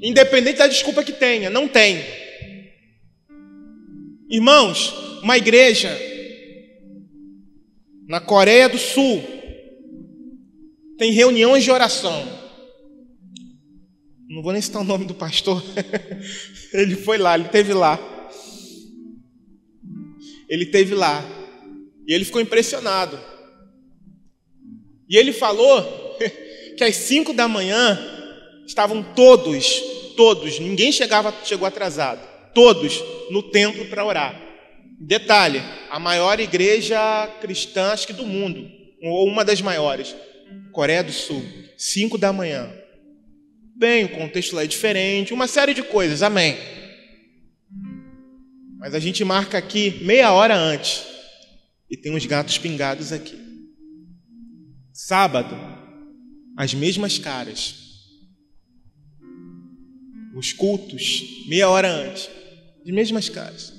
Independente da desculpa que tenha, não tem. Irmãos, uma igreja na Coreia do Sul tem reuniões de oração. Não vou nem citar o nome do pastor. Ele foi lá, ele esteve lá. Ele esteve lá. E ele ficou impressionado. E ele falou que às 5 da manhã estavam todos, ninguém chegou atrasado, todos no templo para orar. Detalhe, a maior igreja cristã, acho que do mundo, ou uma das maiores, Coreia do Sul, 5 da manhã. Bem, o contexto lá é diferente, uma série de coisas, amém. Mas a gente marca aqui meia hora antes, e tem uns gatos pingados aqui. Sábado, as mesmas caras. Os cultos, meia hora antes, as mesmas caras.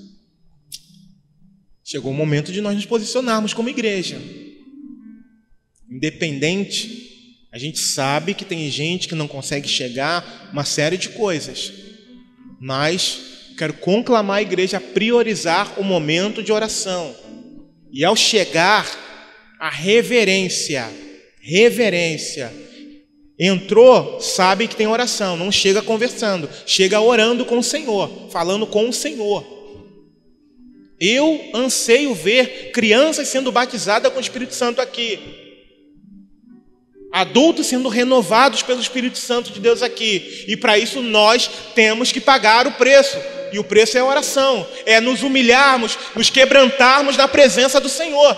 Chegou o momento de nós nos posicionarmos como igreja. Independente, a gente sabe que tem gente que não consegue chegar, uma série de coisas. Mas quero conclamar a igreja a priorizar o momento de oração. E ao chegar, a reverência. Entrou, sabe que tem oração, não chega conversando, chega orando com o Senhor, falando com o Senhor. Eu anseio ver crianças sendo batizadas com o Espírito Santo aqui, adultos sendo renovados pelo Espírito Santo de Deus aqui, e para isso nós temos que pagar o preço, e o preço é a oração, é nos humilharmos, nos quebrantarmos na presença do Senhor,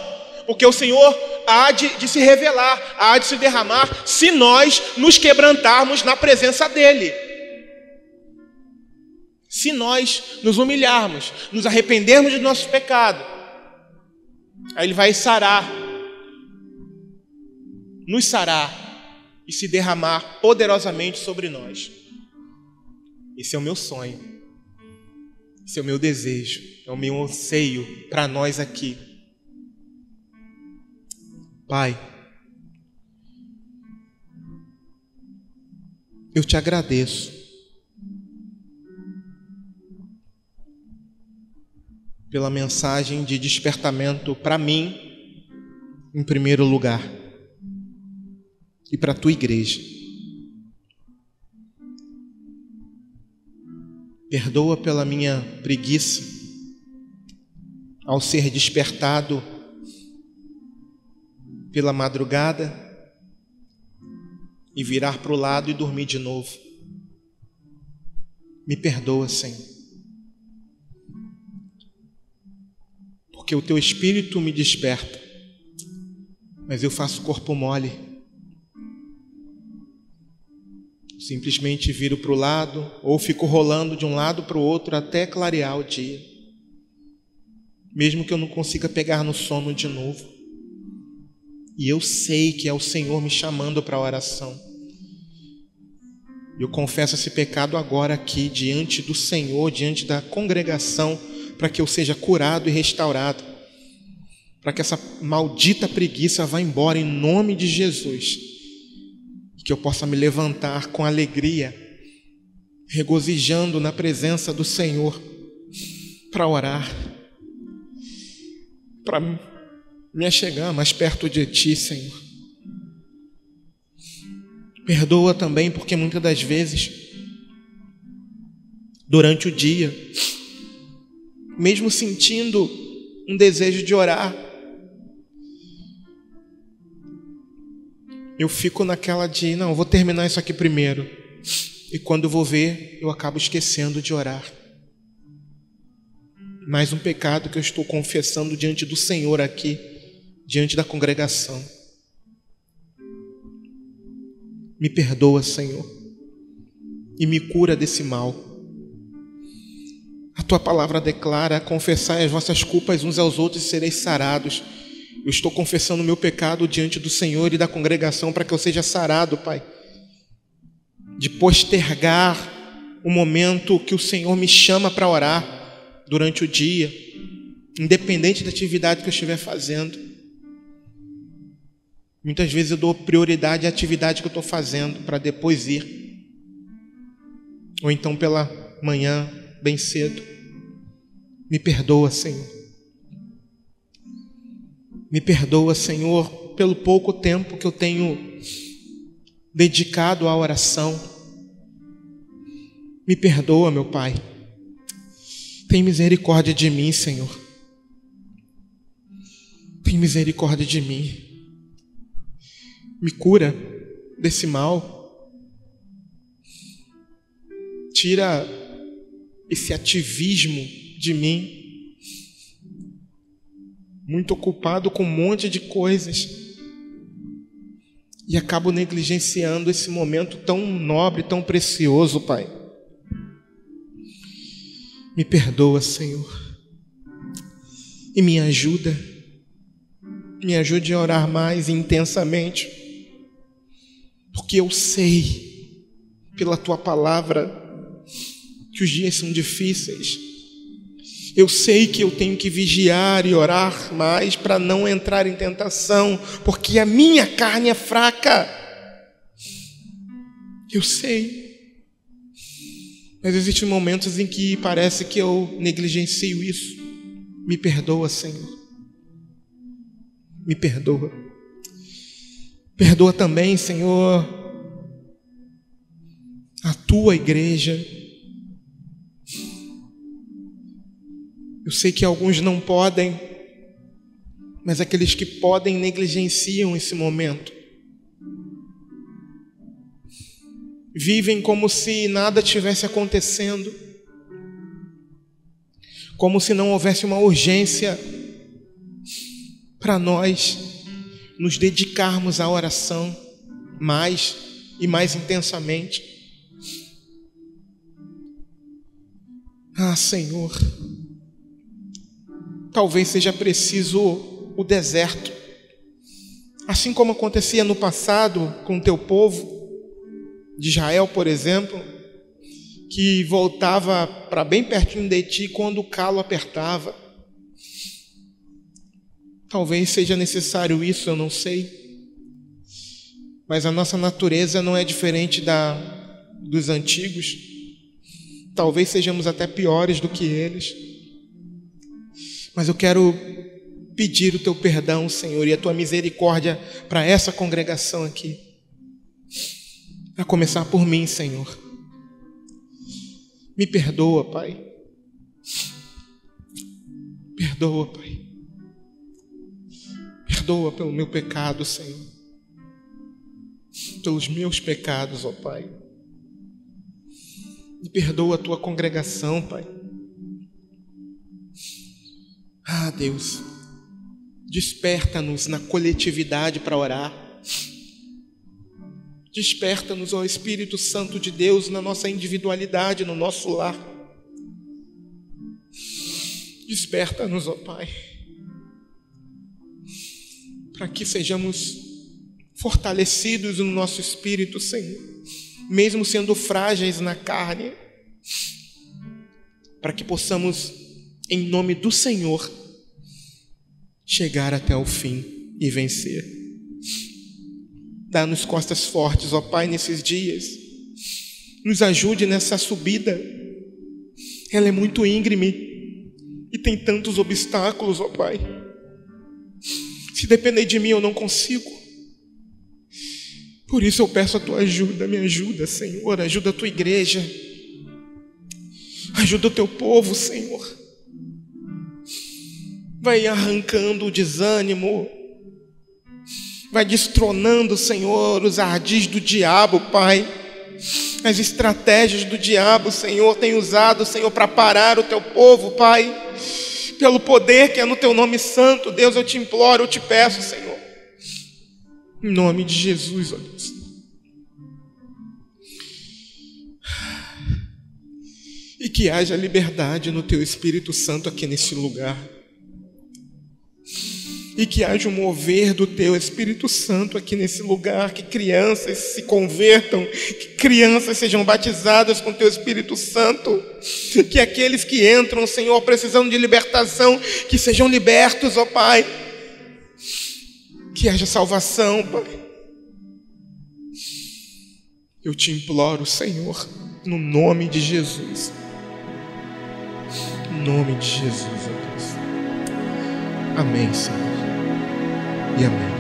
porque o Senhor há de se revelar, há de se derramar, se nós nos quebrantarmos na presença dEle. Se nós nos humilharmos, nos arrependermos do nosso pecado, aí Ele vai nos sarar e se derramar poderosamente sobre nós. Esse é o meu sonho, esse é o meu desejo, é o meu anseio para nós aqui. Pai, eu te agradeço pela mensagem de despertamento para mim, em primeiro lugar, e para a tua igreja. Perdoa pela minha preguiça ao ser despertado pela madrugada e virar para o lado e dormir de novo. Me perdoa, Senhor, porque o teu Espírito me desperta, mas eu faço corpo mole, simplesmente viro para o lado ou fico rolando de um lado para o outro até clarear o dia, mesmo que eu não consiga pegar no sono de novo. E eu sei que é o Senhor me chamando para a oração. Eu confesso esse pecado agora aqui, diante do Senhor, diante da congregação, para que eu seja curado e restaurado, para que essa maldita preguiça vá embora em nome de Jesus. que eu possa me levantar com alegria, regozijando na presença do Senhor, para orar, para me achegar mais perto de Ti, Senhor. Perdoa também, porque muitas das vezes, durante o dia, mesmo sentindo um desejo de orar, eu fico naquela de, não, eu vou terminar isso aqui primeiro. E quando eu vou ver, eu acabo esquecendo de orar. Mais um pecado que eu estou confessando diante do Senhor aqui, diante da congregação. Me perdoa, Senhor, e me cura desse mal. A Tua palavra declara: confessai as vossas culpas uns aos outros e sereis sarados. Eu estou confessando o meu pecado diante do Senhor e da congregação para que eu seja sarado, Pai, de postergar o momento que o Senhor me chama para orar durante o dia, independente da atividade que eu estiver fazendo. Muitas vezes eu dou prioridade à atividade que eu estou fazendo para depois ir, ou então pela manhã, bem cedo. Me perdoa, Senhor. Me perdoa, Senhor, pelo pouco tempo que eu tenho dedicado à oração. Me perdoa, meu Pai. Tem misericórdia de mim, Senhor. Tem misericórdia de mim. Me cura desse mal. Tira esse ativismo de mim, muito ocupado com um monte de coisas, e acabo negligenciando esse momento tão nobre, tão precioso, Pai. Me perdoa, Senhor, e me ajude a orar mais intensamente, porque eu sei, pela Tua palavra, que os dias são difíceis. Eu sei que eu tenho que vigiar e orar mais para não entrar em tentação, porque a minha carne é fraca. Eu sei. Mas existem momentos em que parece que eu negligencio isso. Me perdoa, Senhor. Me perdoa. Perdoa também, Senhor, a Tua igreja. Eu sei que alguns não podem, mas aqueles que podem negligenciam esse momento. Vivem como se nada tivesse acontecendo, como se não houvesse uma urgência para nós nos dedicarmos à oração mais e mais intensamente. Ah, Senhor, talvez seja preciso o deserto, assim como acontecia no passado com o Teu povo de Israel, por exemplo, que voltava para bem pertinho de Ti quando o calo apertava. Talvez seja necessário isso, eu não sei, mas a nossa natureza não é diferente dos antigos. Talvez sejamos até piores do que eles. Mas eu quero pedir o Teu perdão, Senhor, e a Tua misericórdia para essa congregação aqui. A começar por mim, Senhor. Me perdoa, Pai. Perdoa, Pai. Perdoa pelo meu pecado, Senhor. Pelos meus pecados, ó Pai. E perdoa a Tua congregação, Pai. Ah, Deus, desperta-nos na coletividade para orar. Desperta-nos, ó Espírito Santo de Deus, na nossa individualidade, no nosso lar. Desperta-nos, ó Pai, para que sejamos fortalecidos no nosso espírito, Senhor, mesmo sendo frágeis na carne, para que possamos, em nome do Senhor, chegar até o fim e vencer. Dá-nos costas fortes, ó Pai, nesses dias. Nos ajude nessa subida. Ela é muito íngreme e tem tantos obstáculos, ó Pai. Se depender de mim, eu não consigo. Por isso eu peço a Tua ajuda. Me ajuda, Senhor. Ajuda a Tua igreja. Ajuda o Teu povo, Senhor. Vai arrancando o desânimo. Vai destronando, Senhor, os ardis do diabo, Pai. As estratégias do diabo, Senhor, tem usado, Senhor, para parar o Teu povo, Pai. Pelo poder que é no Teu nome santo, Deus, eu te imploro, eu te peço, Senhor. Em nome de Jesus, ó Deus. E que haja liberdade no Teu Espírito Santo aqui nesse lugar. E que haja um mover do Teu Espírito Santo aqui nesse lugar, que crianças se convertam, que crianças sejam batizadas com Teu Espírito Santo, que aqueles que entram, Senhor, precisando de libertação, que sejam libertos, ó Pai, que haja salvação, Pai. Eu te imploro, Senhor, no nome de Jesus. Em nome de Jesus, ó Deus. Amém, Senhor. E amém.